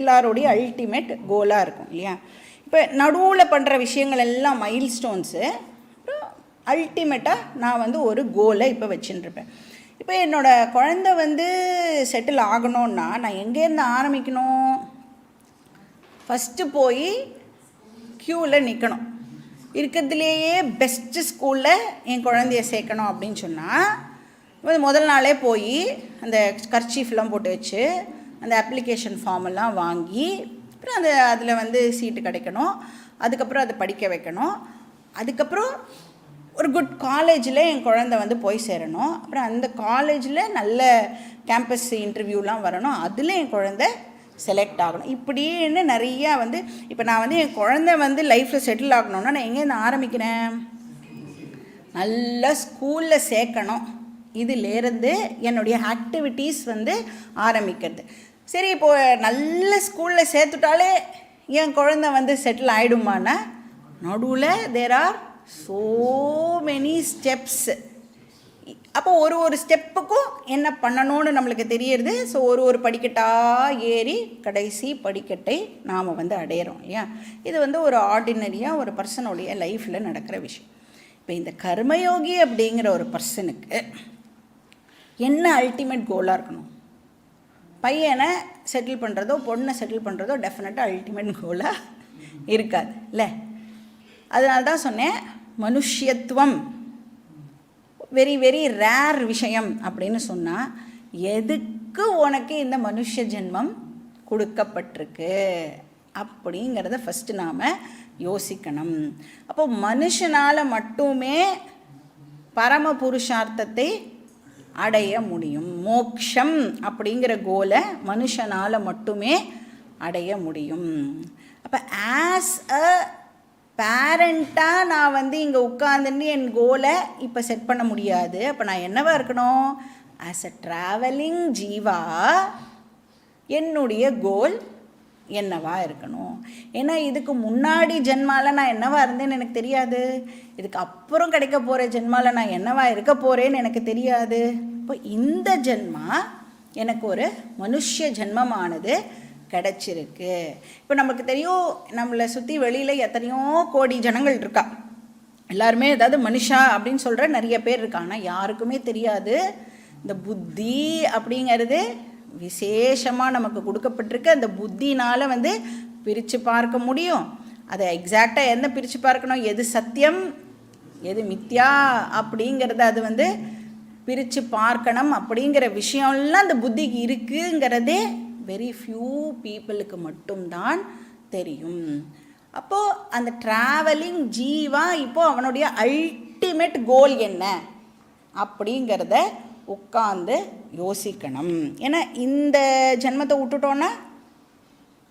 எல்லாருடைய அல்டிமேட் கோலாக இருக்கும் இல்லையா? இப்போ நடுவில் பண்ணுற விஷயங்கள் எல்லாம் மைல் ஸ்டோன்ஸு. அப்புறம் அல்டிமேட்டாக நான் வந்து ஒரு கோலை இப்போ வச்சுட்டுருப்பேன். இப்போ என்னோடய குழந்தை வந்து செட்டில் ஆகணுன்னா நான் எங்கேருந்து ஆரம்பிக்கணும்? ஃபஸ்ட்டு போய் க்யூவில் நிற்கணும். இருக்கிறதுலேயே பெஸ்ட்டு ஸ்கூலில் என் குழந்தைய சேர்க்கணும் அப்படின்னு சொன்னால் முதல் நாளே போய் அந்த கர்ச்சீஃப்லாம் போட்டு வச்சு அந்த அப்ளிகேஷன் ஃபார்மெல்லாம் வாங்கி அப்புறம் அதில் வந்து சீட்டு கிடைக்கணும். அதுக்கப்புறம் அதை படிக்க வைக்கணும். அதுக்கப்புறம் ஒரு குட் காலேஜில் என் குழந்தை வந்து போய் சேரணும். அப்புறம் அந்த காலேஜில் நல்ல கேம்பஸ் இன்டர்வியூலாம் வரணும், அதில் என் குழந்தை செலக்ட் ஆகணும். இப்படின்னு நிறையா வந்து இப்போ நான் வந்து என் குழந்தை வந்து லைஃப்பில் செட்டில் ஆகணுன்னா நான் எங்கேருந்து ஆரம்பிக்கிறேன்? நல்ல ஸ்கூலில் சேர்க்கணும். இதிலேருந்து என்னுடைய ஆக்டிவிட்டீஸ் வந்து ஆரம்பிக்கிறது. சரி, இப்போது நல்ல ஸ்கூலில் சேர்த்துட்டாலே என் குழந்தை வந்து செட்டில் ஆகிடுமானா, நடுவில் there are so many steps. அப்போ ஒரு ஸ்டெப்புக்கும் என்ன பண்ணணும்னு நம்மளுக்கு தெரியுது. ஸோ ஒரு படிக்கட்டாக ஏறி கடைசி படிக்கட்டை நாம் வந்து அடையிறோம் இல்லையா? இது வந்து ஒரு ஆர்டினரியாக ஒரு பர்சனுடைய லைஃப்பில் நடக்கிற விஷயம். இப்போ இந்த கர்மயோகி அப்படிங்கிற ஒரு பர்சனுக்கு என்ன அல்டிமேட் கோலாக இருக்கணும்? பையனை செட்டில் பண்ணுறதோ பொண்ணை செட்டில் பண்ணுறதோ டெஃபினட்டாக அல்டிமேட் கோலாக இருக்காது இல்லை? அதனால தான் சொன்னேன், மனுஷத்துவம் வெரி வெரி ரேர் விஷயம் அப்படின்னு சொன்னால், எதுக்கு உனக்கு இந்த மனுஷ ஜென்மம் கொடுக்கப்பட்டிருக்கு அப்படிங்கிறத ஃபஸ்ட்டு நாம் யோசிக்கணும். அப்போ மனுஷனால் மட்டுமே பரம புருஷார்த்தத்தை அடைய முடியும். மோக்ஷம் அப்படிங்கிற கோலை மனுஷனால் மட்டுமே அடைய முடியும். அப்போ ஆஸ் அ பேரண்ட்டாக நான் வந்து இங்கே உட்காந்துன்னு என் கோலை இப்போ செட் பண்ண முடியாது. அப்போ நான் என்னவா இருக்கணும்? ஆஸ் அ ட்ராவலிங் ஜீவா என்னுடைய கோல் என்னவா இருக்கணும்? ஏன்னா இதுக்கு முன்னாடி ஜென்மாவில் நான் என்னவா இருந்தேன்னு எனக்கு தெரியாது. இதுக்கு அப்புறம் கிடைக்க போகிற ஜென்மாவில் நான் என்னவா இருக்க போகிறேன்னு எனக்கு தெரியாது. இப்போ இந்த ஜென்மா எனக்கு ஒரு மனுஷ ஜென்மமானது கிடச்சிருக்கு. இப்போ நமக்கு தெரியும், நம்மளை சுற்றி வெளியில் எத்தனையோ கோடி ஜனங்கள் இருக்கா. எல்லாருமே ஏதாவது மனுஷா அப்படின்னு சொல்கிற நிறைய பேர் இருக்கா. ஆனால் யாருக்குமே தெரியாது இந்த புத்தி அப்படிங்கிறது விசேஷமாக நமக்கு கொடுக்கப்பட்டிருக்கு. அந்த புத்தினால் வந்து பிரித்து பார்க்க முடியும். அதை எக்ஸாக்டாக என்ன பிரித்து பார்க்கணும், எது சத்தியம் எது மித்யா அப்படிங்கிறத அது வந்து பிரித்து பார்க்கணும். அப்படிங்கிற விஷயம்லாம் அந்த புத்திக்கு இருக்குங்கிறதே வெரி ஃபியூ பீப்புளுக்கு மட்டும்தான் தெரியும். அப்போது அந்த ட்ராவலிங் ஜீவா இப்போது அவனுடைய அல்டிமேட் கோல் என்ன அப்படிங்கிறத உட்காந்து யோசிக்கணும். ஏன்னா இந்த ஜென்மத்தை விட்டுட்டோன்னா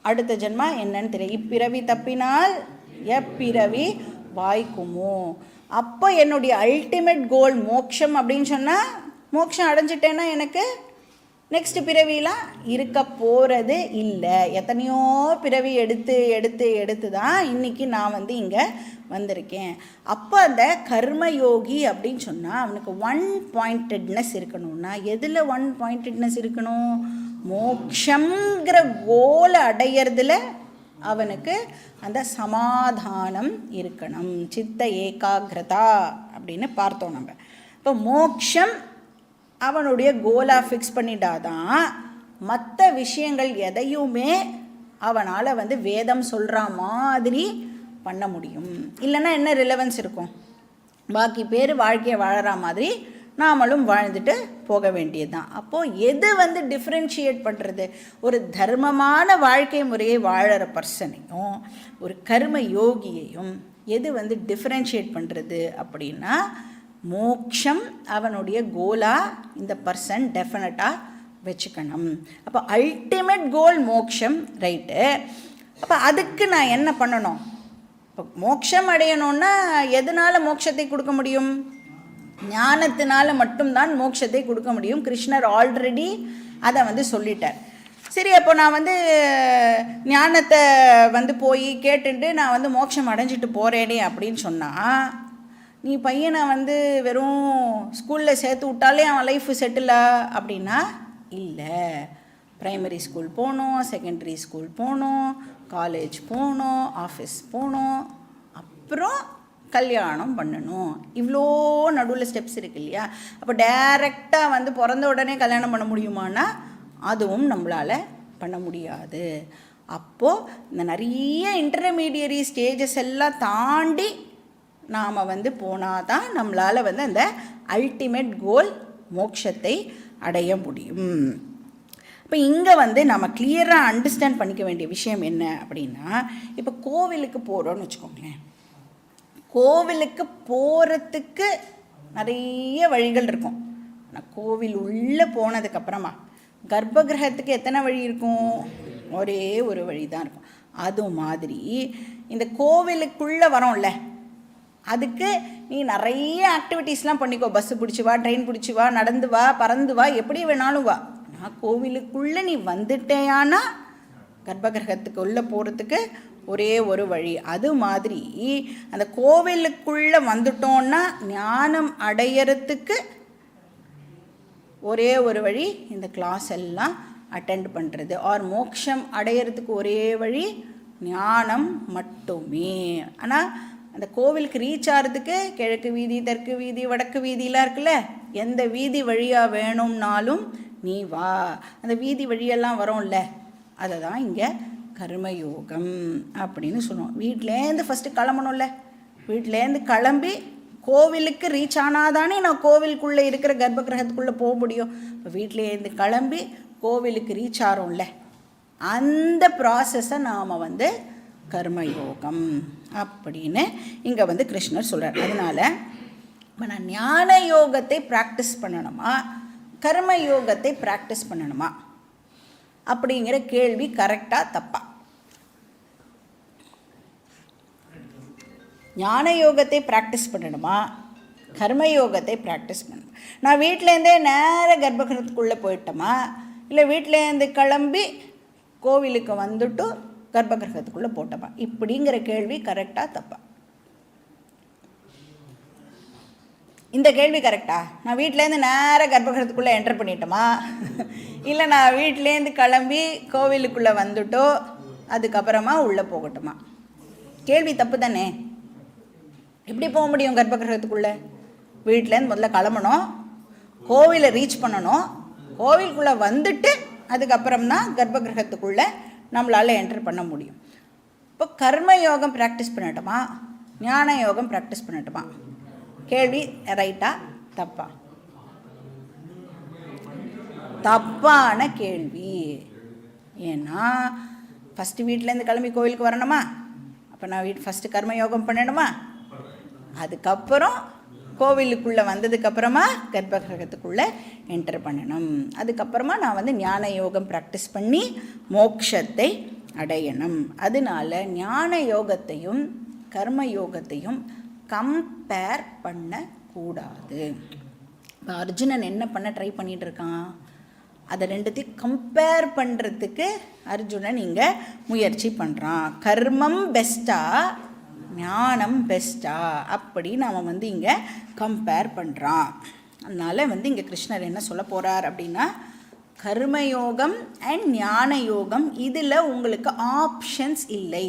அடுத்த ஜென்மா என்னன்னு தெரியும். இப்பிறவி தப்பினால் எப்பிறவி வாய்க்குமோ. அப்போ என்னுடைய அல்டிமேட் கோல் மோட்சம் அப்படின்னு சொன்னால், மோட்சம் அடைஞ்சிட்டேன்னா எனக்கு நெக்ஸ்ட் பிறவிலாம் இருக்க போகிறது இல்லை. எத்தனையோ பிறவி எடுத்து எடுத்து எடுத்து தான் இன்றைக்கி நான் வந்து இங்கே வந்திருக்கேன். அப்போ அந்த கர்மயோகி அப்படின்னு சொன்னால் அவனுக்கு ஒன் பாயிண்டட்னஸ் இருக்கணும்னா எதில் ஒன் பாயிண்டட்னஸ் இருக்கணும்? மோக்ஷங்கிற கோலை அடையிறதுல அவனுக்கு அந்த சமாதானம் இருக்கணும், சித்த ஏகாகிரதா அப்படின்னு பார்த்தோம் நம்ம. இப்போ மோக்ஷம் அவனுடைய கோலாக ஃபிக்ஸ் பண்ணிட்டாதான் மற்ற விஷயங்கள் எதையுமே அவனால் வேதம் சொல்கிற மாதிரி பண்ண முடியும். இல்லைன்னா என்ன ரிலவன்ஸ் இருக்கும்? பாக்கி பேர் வாழ்க்கையை வாழற மாதிரி நாமளும் வாழ்ந்துட்டு போக வேண்டியது தான். அப்போது எது டிஃப்ரென்ஷியேட் பண்ணுறது? ஒரு தர்மமான வாழ்க்கை முறையை வாழற பர்சனையும் ஒரு கர்ம யோகியையும் எது டிஃப்ரென்ஷியேட் பண்ணுறது அப்படின்னா, மோக்ஷம் அவனுடைய கோலாக இந்த பர்சன் டெஃபினட்டாக வச்சுக்கணும். அப்போ அல்டிமேட் கோல் மோக்ஷம், ரைட்டு. அப்போ அதுக்கு நான் என்ன பண்ணணும்? இப்போ மோட்சம் அடையணும்னா எதனால் மோட்சத்தை கொடுக்க முடியும்? ஞானத்தினால மட்டும்தான் மோட்சத்தை கொடுக்க முடியும். கிருஷ்ணர் ஆல்ரெடி அதை சொல்லிட்டார். சரி, அப்போ நான் ஞானத்தை போய் கேட்டுட்டு நான் மோட்சம் அடைஞ்சிட்டு போகிறேனே அப்படின்னு சொன்னால், நீ பையனை வெறும் ஸ்கூலில் சேர்த்து விட்டாலே அவன் லைஃப் செட்டிலா அப்படின்னா இல்லை. ப்ரைமரி ஸ்கூல் போகணும், செகண்டரி ஸ்கூல் போகணும், காலேஜ் போகணும், ஆஃபீஸ் போகணும், அப்புறம் கல்யாணம் பண்ணணும். இவ்வளோ நடுவில் ஸ்டெப்ஸ் இருக்கு இல்லையா? அப்போ டைரெக்டாக பிறந்த உடனே கல்யாணம் பண்ண முடியுமானா அதுவும் நம்மளால் பண்ண முடியாது. அப்போது இந்த நிறைய இன்டர்மீடியரி ஸ்டேஜஸ் எல்லாம் தாண்டி நாம் போனால் தான் நம்மளால் அந்த அல்டிமேட் கோல் மோட்சத்தை அடைய முடியும். இப்போ இங்கே நம்ம கிளியராக அண்டர்ஸ்டாண்ட் பண்ணிக்க வேண்டிய விஷயம் என்ன அப்படின்னா, இப்போ கோவிலுக்கு போகிறோன்னு வச்சுக்கோங்களேன். கோவிலுக்கு போகிறதுக்கு நிறைய வழிகள் இருக்கும். ஆனால் கோவில் உள்ளே போனதுக்கப்புறமா கர்ப்பகிரகத்துக்கு எத்தனை வழி இருக்கும்? ஒரே ஒரு வழி தான் இருக்கும். அது மாதிரி இந்த கோவிலுக்குள்ளே வரோம்ல, அதுக்கு நீ நிறைய ஆக்டிவிட்டீஸ்லாம் பண்ணிக்கோ. பஸ்ஸு பிடிச்சி வா, ட்ரெயின் பிடிச்சி வா, நடந்து வா, பறந்து வா, எப்படி வேணாலும் வா. ஆனால் கோவிலுக்குள்ளே நீ வந்துட்டேயானா கர்ப்பகிரகத்துக்கு உள்ளே போகிறதுக்கு ஒரே ஒரு வழி. அது மாதிரி அந்த கோவிலுக்குள்ளே வந்துட்டோன்னா ஞானம் அடையறதுக்கு ஒரே ஒரு வழி இந்த கிளாஸ் எல்லாம் அட்டெண்ட் பண்ணுறது. ஆர் மோட்சம் அடையிறதுக்கு ஒரே வழி ஞானம் மட்டுமே. ஆனால் அந்த கோவிலுக்கு ரீச் ஆகிறதுக்கு கிழக்கு வீதி, தெற்கு வீதி, வடக்கு வீதியெலாம் இருக்குல்ல, எந்த வீதி வழியாக வேணும்னாலும் நீ வா. அந்த வீதி வழியெல்லாம் வரோம்ல, அதை தான் இங்கே கர்மயோகம் அப்படின்னு சொல்லுவோம். வீட்டிலேருந்து ஃபஸ்ட்டு கிளம்பணும்ல, வீட்டிலேருந்து கிளம்பி கோவிலுக்கு ரீச் ஆனாதானே நான் கோவிலுக்குள்ளே இருக்கிற கர்ப்பகிரகத்துக்குள்ளே போக முடியும். இப்போ வீட்டிலேருந்து கிளம்பி கோவிலுக்கு ரீச் ஆகிறோம்ல, அந்த ப்ராசஸை நாம் கர்மயோகம் அப்படின்னு இங்கே கிருஷ்ணர் சொல்கிறார். அதனால் இப்போ நான் ஞான யோகத்தை ப்ராக்டிஸ் பண்ணணுமா, கர்மயோகத்தை ப்ராக்டிஸ் பண்ணணுமா அப்படிங்கிற கேள்வி கரெக்டாக தப்பா? ஞான யோகத்தை ப்ராக்டிஸ் பண்ணணுமா, கர்மயோகத்தை ப்ராக்டிஸ் பண்ணணும்? நான் வீட்டிலேருந்தே நேர கர்ப்பகிரகத்துக்குள்ளே போயிட்டோமா, இல்லை வீட்டிலேருந்து கிளம்பி கோவிலுக்கு வந்துட்டு கர்ப்பகிரகத்துக்குள்ளே போட்டோமா? இப்படிங்கிற கேள்வி கரெக்டாக தப்பா? இந்த கேள்வி கரெக்டா? நான் வீட்டிலேருந்து நேராக கர்ப்பகிரகத்துக்குள்ளே என்டர் பண்ணிட்டோமா, இல்லை நான் வீட்டிலேருந்து கிளம்பி கோவிலுக்குள்ளே வந்துட்டோ அதுக்கப்புறமா உள்ளே போகட்டுமா? கேள்வி தப்பு தானே. எப்படி போக முடியும் கர்ப்பகிரகத்துக்குள்ளே? வீட்டிலேருந்து முதல்ல கிளம்பணும், கோவிலை ரீச் பண்ணணும், கோவிலுக்குள்ளே வந்துட்டு அதுக்கப்புறம் தான் கர்ப்பகிரகத்துக்குள்ளே நம்மளால் என்டர் பண்ண முடியும். இப்போ கர்ம யோகம் ப்ராக்டிஸ் பண்ணட்டுமா, ஞான யோகம் ப்ராக்டிஸ் பண்ணட்டுமா? கேள்வி ரைட்டா தப்பா? தப்பான கேள்வி. ஏன்னா ஃபஸ்ட்டு வீட்டிலேருந்து கிளம்பி கோவிலுக்கு வரணுமா, அப்போ நான் ஃபஸ்ட்டு கர்மயோகம் பண்ணணுமா, அதுக்கப்புறம் கோவிலுக்குள்ளே வந்ததுக்கப்புறமா கர்ப்பகிரகத்துக்குள்ளே என்டர் பண்ணணும், அதுக்கப்புறமா நான் ஞான யோகம் ப்ராக்டிஸ் பண்ணி மோட்சத்தை அடையணும். அதனால ஞான யோகத்தையும் கர்ம யோகத்தையும் கம்பேர் பண்ணக்கூடாது. இப்போ அர்ஜுனன் என்ன பண்ண ட்ரை பண்ணிகிட்டு இருக்கான், அதை ரெண்டுத்தையும் கம்பேர் பண்ணுறதுக்கு அர்ஜுனன் இங்கே முயற்சி பண்ணுறான். கர்மம் பெஸ்ட்டா, ஞானம் பெஸ்ட்டா அப்படி நாம் இங்கே கம்பேர் பண்ணுறான். அதனால் இங்கே கிருஷ்ணர் என்ன சொல்ல போகிறார் அப்படின்னா, கர்மயோகம் அண்ட் ஞான யோகம், இதில் உங்களுக்கு ஆப்ஷன்ஸ் இல்லை.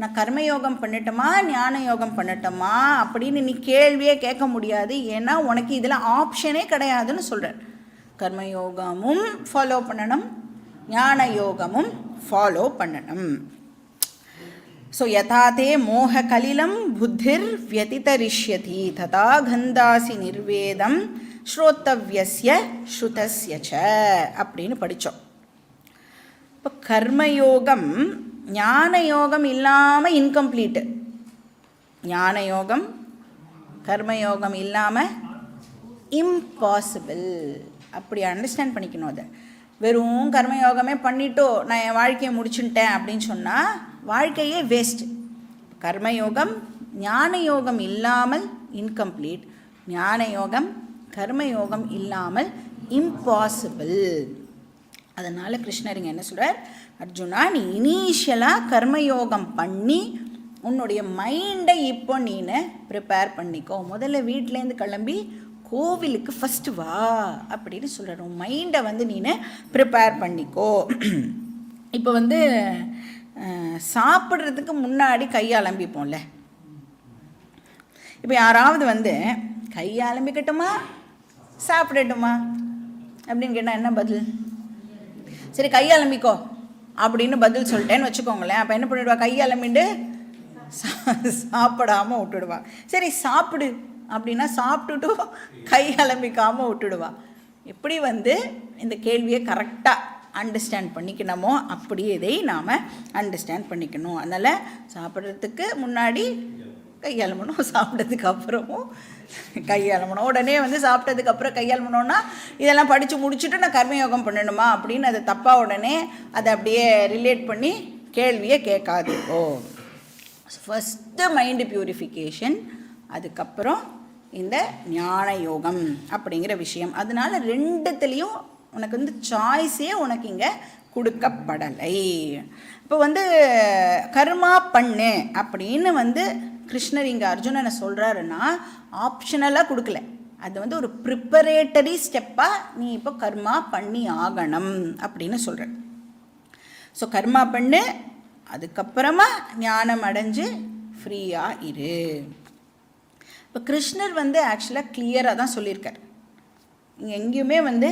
நான் கர்மயோகம் பண்ணட்டுமா ஞான யோகம் பண்ணட்டுமா அப்படின்னு நீ கேள்வியே கேட்க முடியாது. ஏன்னா உனக்கு இதில் ஆப்ஷனே கிடையாதுன்னு சொல்கிறேன். கர்மயோகமும் ஃபாலோ பண்ணணும், ஞான யோகமும் ஃபாலோ பண்ணணும். ஸோ யதா தே மோக கலிலம் புத்திர் வியதிதரிஷ்யதி ததா கந்தாசி நிர்வேதம் ஸ்ரோத்தவ்யஸ்ய ஸ்ருதஸ்ய ச அப்படின்னு படித்தோம். இப்போ கர்மயோகம் ஞான யோகம் இல்லாமல் இன்கம்ப்ளீட்டு. ஞான யோகம் கர்மயோகம் இல்லாமல் இம்பாசிபிள். அப்படி அண்டர்ஸ்டாண்ட் பண்ணிக்கணும். அதை வெறும் கர்மயோகமே பண்ணிட்டோ நான் என் வாழ்க்கையை முடிச்சுட்டேன் அப்படின்னு சொன்னால் வாழ்க்கையே வேஸ்ட். கர்மயோகம் ஞான யோகம் இல்லாமல் இன்கம்ப்ளீட், ஞான யோகம் கர்மயோகம் இல்லாமல் இம்பாசிபிள். அதனால் கிருஷ்ணர் இங்கே என்ன சொல்கிறார், அர்ஜுனா நீ இனிஷியலாக கர்மயோகம் பண்ணி உன்னுடைய மைண்டை இப்போ நீனு ப்ரிப்பேர் பண்ணிக்கோ. முதல்ல வீட்டிலேருந்து கிளம்பி கோவிலுக்கு ஃபஸ்ட்டு வா அப்படின்னு சொல்கிறார். உன் மைண்டை வந்து நீனு ப்ரிப்பேர் பண்ணிக்கோ. இப்போ வந்து சாப்பிட்றதுக்கு முன்னாடி கையாலம்பிப்போம்ல. இப்போ யாராவது வந்து கையாலம்பிக்கட்டுமா சாப்பிடட்டுமா அப்படின்னு கேட்டால் என்ன பதில்? சரி கையாலம்பிக்கோ அப்படின்னு பதில் சொல்லிட்டேன்னு வச்சுக்கோங்களேன். அப்போ என்ன பண்ணிவிடுவா, கையாலம்பிண்டு சாப்பிடாமல் விட்டுடுவா. சரி சாப்பிடு அப்படின்னா சாப்பிட்டுட்டு கையாலம்பிக்காமல் விட்டுடுவா. எப்படி வந்து இந்த கேள்வியை கரெக்டாக அண்டர்ஸ்டாண்ட் பண்ணிக்கணுமோ அப்படியே இதை நாம் அண்டர்ஸ்டாண்ட் பண்ணிக்கணும். அதனால் சாப்பிட்றதுக்கு முன்னாடி கையாளமணும், சாப்பிட்டதுக்கு அப்புறமும் கையாளமணும். உடனே வந்து சாப்பிட்டதுக்கப்புறம் கையாளமணுன்னா இதெல்லாம் படித்து முடிச்சுட்டு நான் கர்மயோகம் பண்ணணுமா அப்படின்னு அதை தப்பாக உடனே அதை அப்படியே ரிலேட் பண்ணி கேள்வியை கேட்காது. ஃபஸ்ட்டு மைண்டு பியூரிஃபிகேஷன், அதுக்கப்புறம் இந்த ஞான யோகம் அப்படிங்கிற விஷயம். அதனால் ரெண்டுத்துலேயும் உனக்கு வந்து சாய்ஸே உனக்கு இங்கே கொடுக்கப்படலை. இப்போ வந்து கர்மா பண்ணு அப்படின்னு வந்து கிருஷ்ணர் இங்கே அர்ஜுனனை சொல்கிறாருன்னா ஆப்ஷனலாக கொடுக்கல. அது வந்து ஒரு ப்ரிப்பரேட்டரி ஸ்டெப்பாக நீ இப்போ கர்மா பண்ணி ஆகணும் அப்படின்னு சொல்கிறேன். ஸோ கர்மா பண்ணு, அதுக்கப்புறமா ஞானம் அடைஞ்சு ஃப்ரீயாக இரு. இப்போ கிருஷ்ணர் வந்து ஆக்சுவலாக கிளியராக தான் சொல்லியிருக்கார். இங்கே எங்கேயுமே வந்து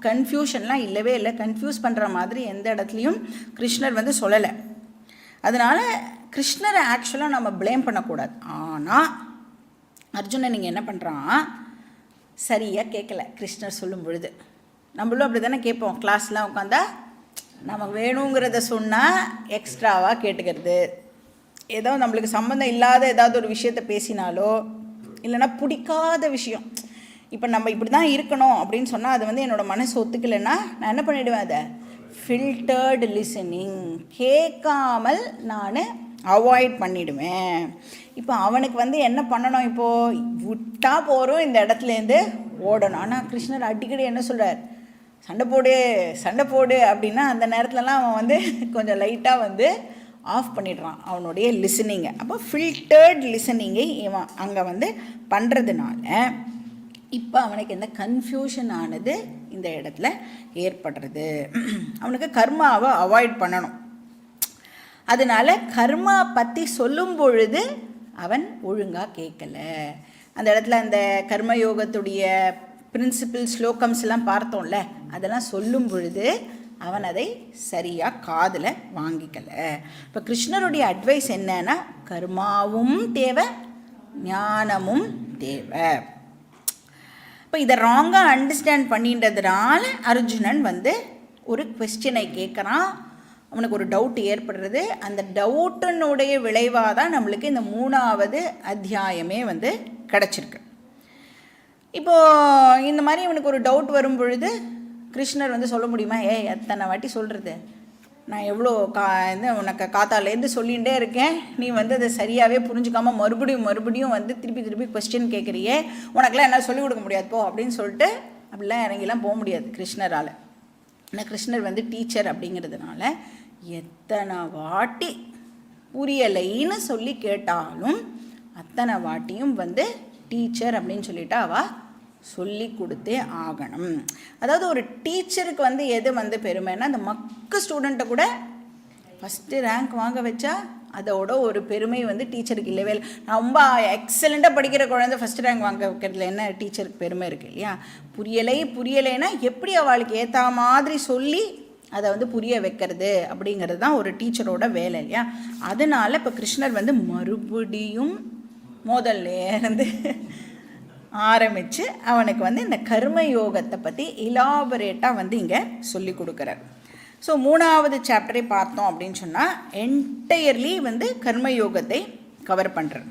கன்ஃபியூஷன்லாம் இல்லவே இல்லை. கன்ஃபியூஸ் பண்ணுற மாதிரி எந்த இடத்துலையும் கிருஷ்ணர் வந்து சொல்லலை. அதனால் கிருஷ்ணரை ஆக்சுவலாக நம்ம ப்ளேம் பண்ணக்கூடாது. ஆனால் அர்ஜுனன் நீங்கள் என்ன பண்ணுறான், சரியாக கேட்கல கிருஷ்ணர் சொல்லும் பொழுது. நம்மளும் அப்படி தானே கேட்போம். கிளாஸ்லாம் உட்காந்தா நமக்கு வேணுங்கிறத சொன்னால் எக்ஸ்ட்ராவாக கேட்டுக்கிறது, ஏதோ நம்மளுக்கு சம்மந்தம் இல்லாத ஏதாவது ஒரு விஷயத்தை பேசினாலோ இல்லைன்னா பிடிக்காத விஷயம், இப்போ நம்ம இப்படி தான் இருக்கணும் அப்படின்னு சொன்னால் அது வந்து என்னோடய மனசு ஒத்துக்கலைன்னா நான் என்ன பண்ணிவிடுவேன், அதை ஃபில்டர்டு லிசனிங் கேட்காமல் நான் அவாய்ட் பண்ணிவிடுவேன். இப்போ அவனுக்கு வந்து என்ன பண்ணணும், இப்போது விட்டால் போகிறோம் இந்த இடத்துலேருந்து ஓடணும். ஆனால் கிருஷ்ணர் அடிக்கடி என்ன சொல்கிறார், சண்டை போடு சண்டை போடு அப்படின்னா அந்த நேரத்துலலாம் அவன் வந்து கொஞ்சம் லைட்டாக வந்து ஆஃப் பண்ணிடுறான் அவனுடைய லிசனிங்கை. அப்போ ஃபில்டர்ட் லிசனிங்கை இவன் அங்கே வந்து பண்ணுறதுனால இப்போ அவனுக்கு எந்த கன்ஃபியூஷன் ஆனது இந்த இடத்துல ஏற்படுறது. அவனுக்கு கர்மாவை அவாய்ட் பண்ணணும். அதனால் கர்மா பற்றி சொல்லும் பொழுது அவன் ஒழுங்காக கேட்கல. அந்த இடத்துல அந்த கர்மயோகத்துடைய பிரின்சிபிள் ஸ்லோகம்ஸ் எல்லாம் பார்த்தோம்ல, அதெல்லாம் சொல்லும் பொழுது அவன் அதை சரியாக காதில் வாங்கிக்கல. இப்போ கிருஷ்ணருடைய அட்வைஸ் என்னன்னா, கர்மாவும் தேவை ஞானமும் தேவை. இப்போ இதை ராங்காக அண்டர்ஸ்டாண்ட் பண்ணின்றதுனால அர்ஜுனன் வந்து ஒரு குவெஸ்டினை கேட்குறான். அவனுக்கு ஒரு டவுட் ஏற்படுறது. அந்த டவுட்டினுடைய விளைவாக தான் நம்மளுக்கு இந்த 3வது அத்தியாயமே வந்து கிடச்சிருக்கு. இப்போது இந்த மாதிரி இவனுக்கு ஒரு டவுட் வரும் பொழுது கிருஷ்ணர் வந்து சொல்ல முடியுமா, எத்தனை வாட்டி சொல்கிறது, நான் எவ்வளோ உனக்கு காத்தாலேருந்து சொல்லிகிட்டே இருக்கேன், நீ வந்து அதை சரியாகவே புரிஞ்சுக்காமல் மறுபடியும் வந்து திருப்பி கொஸ்டின் கேட்குறியே, உனக்கெல்லாம் என்ன சொல்லிக் கொடுக்க முடியாது போ அப்படின்னு சொல்லிட்டு அப்படிலாம் இறங்கிலாம் போக முடியாது கிருஷ்ணரால். ஏன்னா கிருஷ்ணர் வந்து டீச்சர் அப்படிங்கிறதுனால எத்தனை வாட்டி புரியலைன்னு சொல்லி கேட்டாலும் அத்தனை வாட்டியும் வந்து டீச்சர் அப்படின்னு சொல்லிட்டு அவள் சொல்லி கொடுத்தே ஆகணும். அதாவது ஒரு டீச்சருக்கு வந்து எது வந்து பெருமைன்னா, அந்த மக்கு ஸ்டூடெண்ட்டை கூட ஃபஸ்ட்டு ரேங்க் வாங்க வச்சா அதோட ஒரு பெருமை வந்து டீச்சருக்கு இல்லவே இல்லை. ரொம்ப எக்ஸலண்ட்டாக படிக்கிற குழந்தை ஃபஸ்ட் ரேங்க் வாங்க வைக்கிறதுல என்ன டீச்சருக்கு பெருமை இருக்குது இல்லையா? புரியலைன்னா எப்படி அவளுக்கு ஏற்ற மாதிரி சொல்லி அதை வந்து புரிய வைக்கிறது அப்படிங்கிறது தான் ஒரு டீச்சரோட வேலை இல்லையா? அதனால் இப்போ கிருஷ்ணர் வந்து மறுபடியும் முதல்லேருந்து ஆரம்பித்து அவனுக்கு வந்து இந்த கர்ம யோகத்தை பற்றி இலாபரேட்டாக வந்து இங்கே சொல்லி கொடுக்குறார். ஸோ 3வது சாப்டரை பார்த்தோம் அப்படின்னு சொன்னால் என்டையர்லி வந்து கர்மயோகத்தை கவர் பண்ணுறேன்.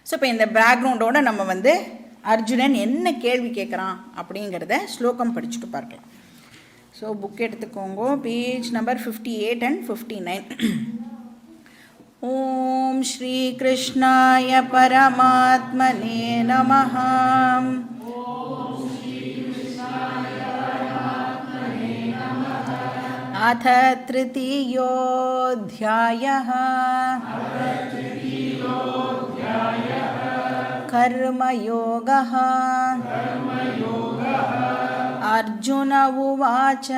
ஸோ இப்போ இந்த பேக்ரவுண்டோடு நம்ம வந்து அர்ஜுனன் என்ன கேள்வி கேட்குறான் அப்படிங்கிறத ஸ்லோகம் படிச்சுட்டு பார்க்கலாம். ஸோ புக் எடுத்துக்கோங்க, பேஜ் நம்பர் 58 and 59. ஓம் ஸ்ரீ கிருஷ்ணாய பரமாத்மனே நமஹ. अथ तृतीयोऽध्यायः कर्मयोगः. अर्जुन उवाच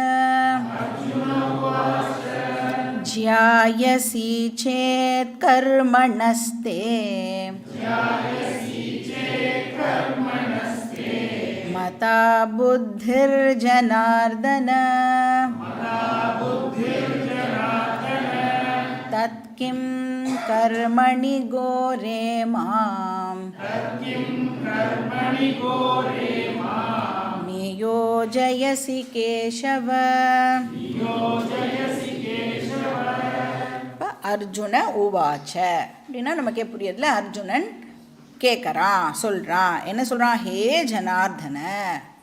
ज्यायसि चेत् कर्मणस्ते मता बुद्धिर्जनार्दन तत्किं कर्मणि घोरे मां नियोजयसि केशव. அர்ஜுன உவாச்ச அப்படின்னா நமக்கே புரியுதுல, அர்ஜுனன் கேட்குறான், சொல்கிறான். என்ன சொல்கிறான்? ஹே ஜனார்தன,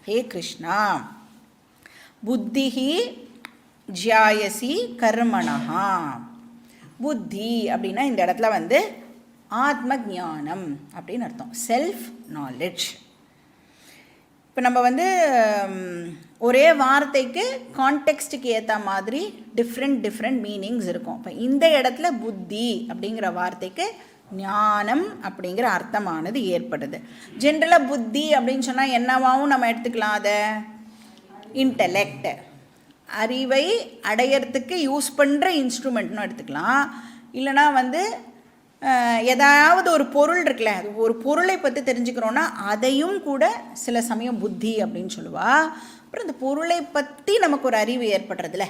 ஹே கிருஷ்ணா, புத்திஹி ஜ்யாயசி கர்மணஹா. புத்தி அப்படின்னா இந்த இடத்துல வந்து ஆத்ம ஞானம் அப்படின்னு அர்த்தம், செல்ஃப் நாலெட்ஜ். இப்போ நம்ம வந்து ஒரே வார்த்தைக்கு கான்டெக்ஸ்ட்டுக்கு ஏற்ற மாதிரி டிஃப்ரெண்ட் மீனிங்ஸ் இருக்கும். இப்போ இந்த இடத்துல புத்தி அப்படிங்கிற வார்த்தைக்கு ஞானம் அப்படிங்கிற அர்த்தமானது ஏற்படுது. ஜென்ரலாக புத்தி அப்படின்னு சொன்னால் என்னவாகவும் நம்ம எடுத்துக்கலாம், அதை இன்டலெக்ட், அறிவை அடையிறதுக்கு யூஸ் பண்ணுற இன்ஸ்ட்ருமெண்ட்னு எடுத்துக்கலாம். இல்லைனா வந்து ஏதாவது ஒரு பொருள் இருக்குல்ல, அது ஒரு பொருளை பற்றி தெரிஞ்சுக்கிறோன்னா அதையும் கூட சில சமயம் புத்தி அப்படின்னு சொல்லுவாள். அப்புறம் இந்த பொருளை பற்றி நமக்கு ஒரு அறிவு ஏற்படுறதுல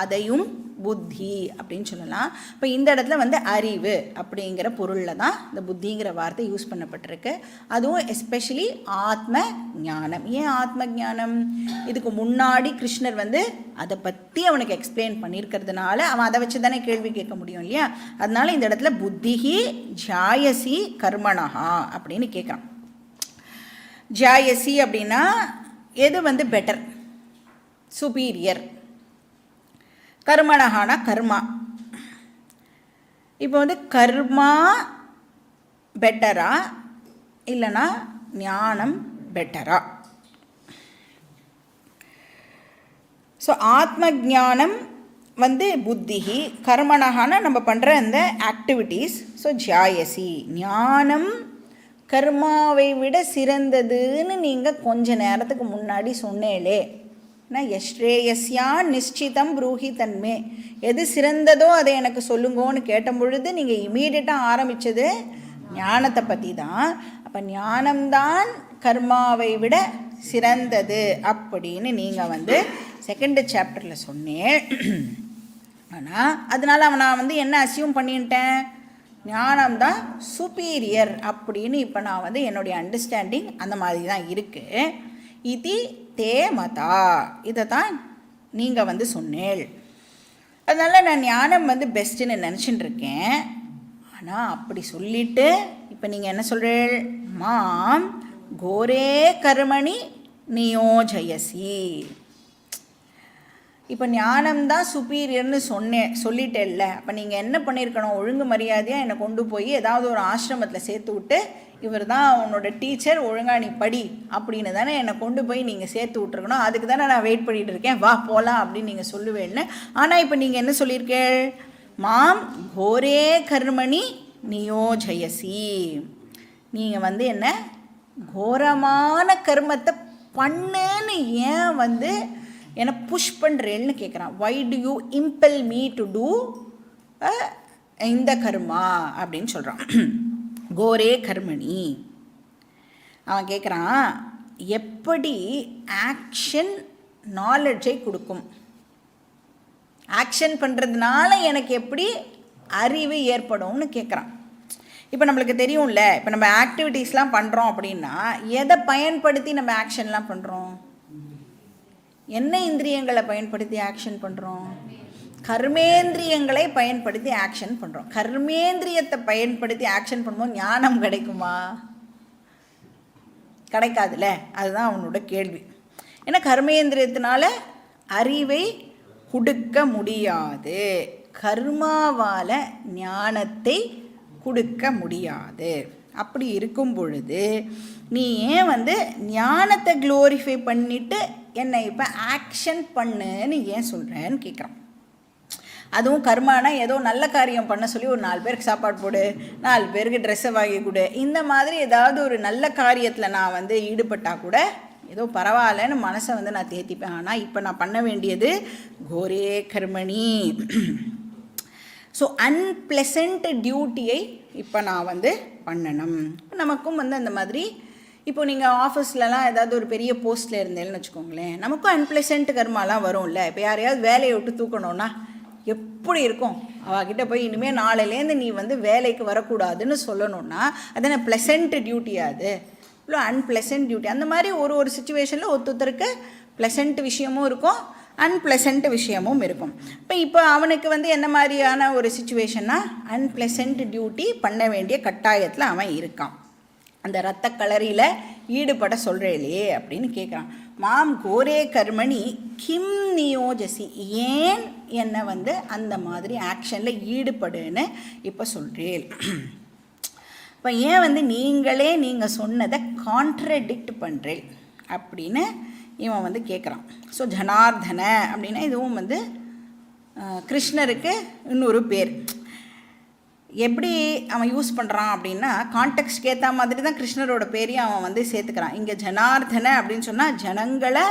அதையும் புத்தி அப்படின்னு சொல்லலாம். இப்போ இந்த இடத்துல வந்து அறிவு அப்படிங்கிற பொருளில் தான் இந்த புத்திங்கிற வார்த்தை யூஸ் பண்ணப்பட்டிருக்கு. அதுவும் எஸ்பெஷலி ஆத்ம ஞானம். ஏன் ஆத்ம ஞானம்? இதுக்கு முன்னாடி கிருஷ்ணர் வந்து அதை பற்றி அவனுக்கு எக்ஸ்பிளைன் பண்ணியிருக்கிறதுனால அவன் அதை வச்சு தானே கேள்வி கேட்க முடியும் இல்லையா? அதனால இந்த இடத்துல புத்திஹி ஜாயசி கர்மணஹா அப்படின்னு கேட்குறான். ஜாயசி அப்படின்னா எது வந்து பெட்டர், சுப்பீரியர். கர்மணஹானா கர்மா. இப்போ வந்து கர்மா பெட்டரா இல்லைனா ஞானம் பெட்டரா? ஸோ ஆத்ம ஞானம் வந்து புத்திஹி, கர்மணஹானா நம்ம பண்ணுற அந்த ஆக்டிவிட்டீஸ். ஸோ ஜாயசி ஞானம் கர்மாவை விட சிறந்ததுன்னு நீங்கள் கொஞ்ச நேரத்துக்கு முன்னாடி சொன்னேலே. யஸ்ரேயஸ்யா நிச்சிதம் ப்ரூஹி தன்மே, எது சிறந்ததோ அதை எனக்கு சொல்லுங்கோன்னு கேட்ட பொழுது நீங்கள் இமீடியட்டாக ஆரம்பித்தது ஞானத்தை பற்றி தான். அப்போ ஞானம்தான் கர்மாவை விட சிறந்தது அப்படின்னு நீங்கள் வந்து 2nd சாப்டரில் சொன்னேன். ஆனால் அதனால் நான் வந்து என்ன அசியூம் பண்ணிட்டேன், ஞானம்தான் சுப்பீரியர் அப்படின்னு. இப்போ நான் வந்து என்னுடைய அண்டர்ஸ்டாண்டிங் அந்த மாதிரி தான் இருக்குது. இது தே மதா, இதை தான் நீங்கள் வந்து சொன்னேள். அதனால் நான் ஞானம் வந்து பெஸ்ட்டுன்னு நினச்சிட்டு இருக்கேன். ஆனால் அப்படி சொல்லிவிட்டு இப்போ நீங்கள் என்ன சொல்கிறீள், மாம் கோரே கர்மணி நியோஜயசி. இப்போ ஞானம்தான் சுப்பீரியர்னு சொல்லிட்டேல்ல, அப்போ நீங்கள் என்ன பண்ணியிருக்கணும், ஒழுங்கு மரியாதையாக என்னை கொண்டு போய் ஏதாவது ஒரு ஆசிரமத்தில் சேர்த்து விட்டு இவர் தான் உன்னோட டீச்சர், ஒழுங்காக நீ படி அப்படின்னு தானே என்னை கொண்டு போய் நீங்கள் சேர்த்து விட்ருக்கணும். அதுக்கு தானே நான் வெயிட் பண்ணிகிட்டு இருக்கேன், வா போகலாம் அப்படின்னு நீங்கள் சொல்லுவேன்னு. ஆனால் இப்போ நீங்கள் என்ன சொல்லியிருக்கேள், மாம் கோரே கர்மணி நியோஜயசி. நீங்கள் வந்து என்ன கோரமான கர்மத்தை பண்ணுன்னு ஏன் வந்து என்னை புஷ் பண்ணுறேன்னு கேட்குறான். Why do you impel me to do இந்த கர்மா அப்படின்னு சொல்கிறான். கோரே கர்மணி. அவன் கேட்குறான், எப்படி ஆக்ஷன் நாலெட்ஜை கொடுக்கும், ஆக்ஷன் பண்ணுறதுனால எனக்கு எப்படி அறிவு ஏற்படும்னு கேட்குறான். இப்போ நம்மளுக்கு தெரியும்ல, இப்போ நம்ம ஆக்டிவிட்டீஸ்லாம் பண்ணுறோம் அப்படின்னா எதை பயன்படுத்தி நம்ம ஆக்ஷன்லாம் பண்ணுறோம்? என்ன இந்திரியங்களை பயன்படுத்தி ஆக்ஷன் பண்ணுறோம்? கர்மேந்திரியங்களை பயன்படுத்தி ஆக்ஷன் பண்ணுறோம். கர்மேந்திரியத்தை பயன்படுத்தி ஆக்ஷன் பண்ணும்போது ஞானம் கிடைக்குமா? கிடைக்காதுல்ல. அதுதான் அவனோட கேள்வி. ஏன்னா கர்மேந்திரியத்தினால அறிவை கொடுக்க முடியாது, கர்மாவால் ஞானத்தை கொடுக்க முடியாது. அப்படி இருக்கும் பொழுது நீ ஏன் வந்து ஞானத்தை க்ளோரிஃபை பண்ணிவிட்டு என்னை இப்போ ஆக்ஷன் பண்ணுன்னு ஏன் சொல்கிறேன்னு கேட்குறான். அதுவும் கர்மானா ஏதோ நல்ல காரியம் பண்ண சொல்லி ஒரு 4 பேருக்கு சாப்பாடு போடு, 4 பேருக்கு ட்ரெஸ்ஸை வாங்கி கொடு, இந்த மாதிரி ஏதாவது ஒரு நல்ல காரியத்தில் நான் வந்து ஈடுபட்டால் கூட ஏதோ பரவாயில்லன்னு மனசை வந்து நான் தேத்திப்பேன். ஆனால் இப்போ நான் பண்ண வேண்டியது கோரே கர்மணி. ஸோ அன்பிளசண்ட் டியூட்டியை இப்போ நான் வந்து பண்ணணும். நமக்கும் வந்து அந்த மாதிரி இப்போ நீங்கள் ஆஃபீஸ்லலாம் ஏதாவது ஒரு பெரிய போஸ்ட்டில் இருந்தேன்னு வச்சுக்கோங்களேன், நமக்கும் அன்பிளசண்ட் கர்மாலாம் வரும்ல. இப்போ யாரையாவது வேலையை விட்டு தூக்கணும்னா எப்படி இருக்கும்? அவகிட்ட போய் இனிமேல் நாளையிலேருந்து நீ வந்து வேலைக்கு வரக்கூடாதுன்னு சொல்லணுன்னா அது என்ன ப்ளசண்ட் டியூட்டியாது? இவ்வளோ அன்பிளசண்ட் டியூட்டி. அந்த மாதிரி ஒரு சுச்சுவேஷனில் ஒருத்தருக்கு ப்ளசண்ட் விஷயமும் இருக்கும், அன்பிளசண்ட் விஷயமும் இருக்கும். இப்போ அவனுக்கு வந்து என்ன மாதிரியான ஒரு சுச்சுவேஷன்னா அன்பிளசண்ட் டியூட்டி பண்ண வேண்டிய கட்டாயத்தில் அவன் இருக்கான். அந்த இரத்த கலரியில் ஈடுபட சொல்கிறேலே அப்படின்னு கேட்குறான். மாம் கோரே கர்மணி கிம் நியோஜசி, ஏன் என்னை வந்து அந்த மாதிரி ஆக்ஷனில் ஈடுபடுன்னு இப்போ சொல்கிறேன். இப்போ ஏன் வந்து நீங்கள் சொன்னதை கான்ட்ரடிக்ட் பண்ணுறேன் அப்படின்னு இவன் வந்து கேட்குறான். ஸோ ஜனார்தன அப்படின்னா இதுவும் வந்து கிருஷ்ணருக்கு இன்னொரு பேர். எப்படி அவன் யூஸ் பண்ணுறான் அப்படின்னா கான்டெக்ஸ்ட்க்கு ஏற்ற மாதிரி தான் கிருஷ்ணரோட பேரையும் அவன் வந்து சேர்த்துக்கிறான். இங்கே ஜனார்தன அப்படின்னு சொன்னால் ஜனங்களை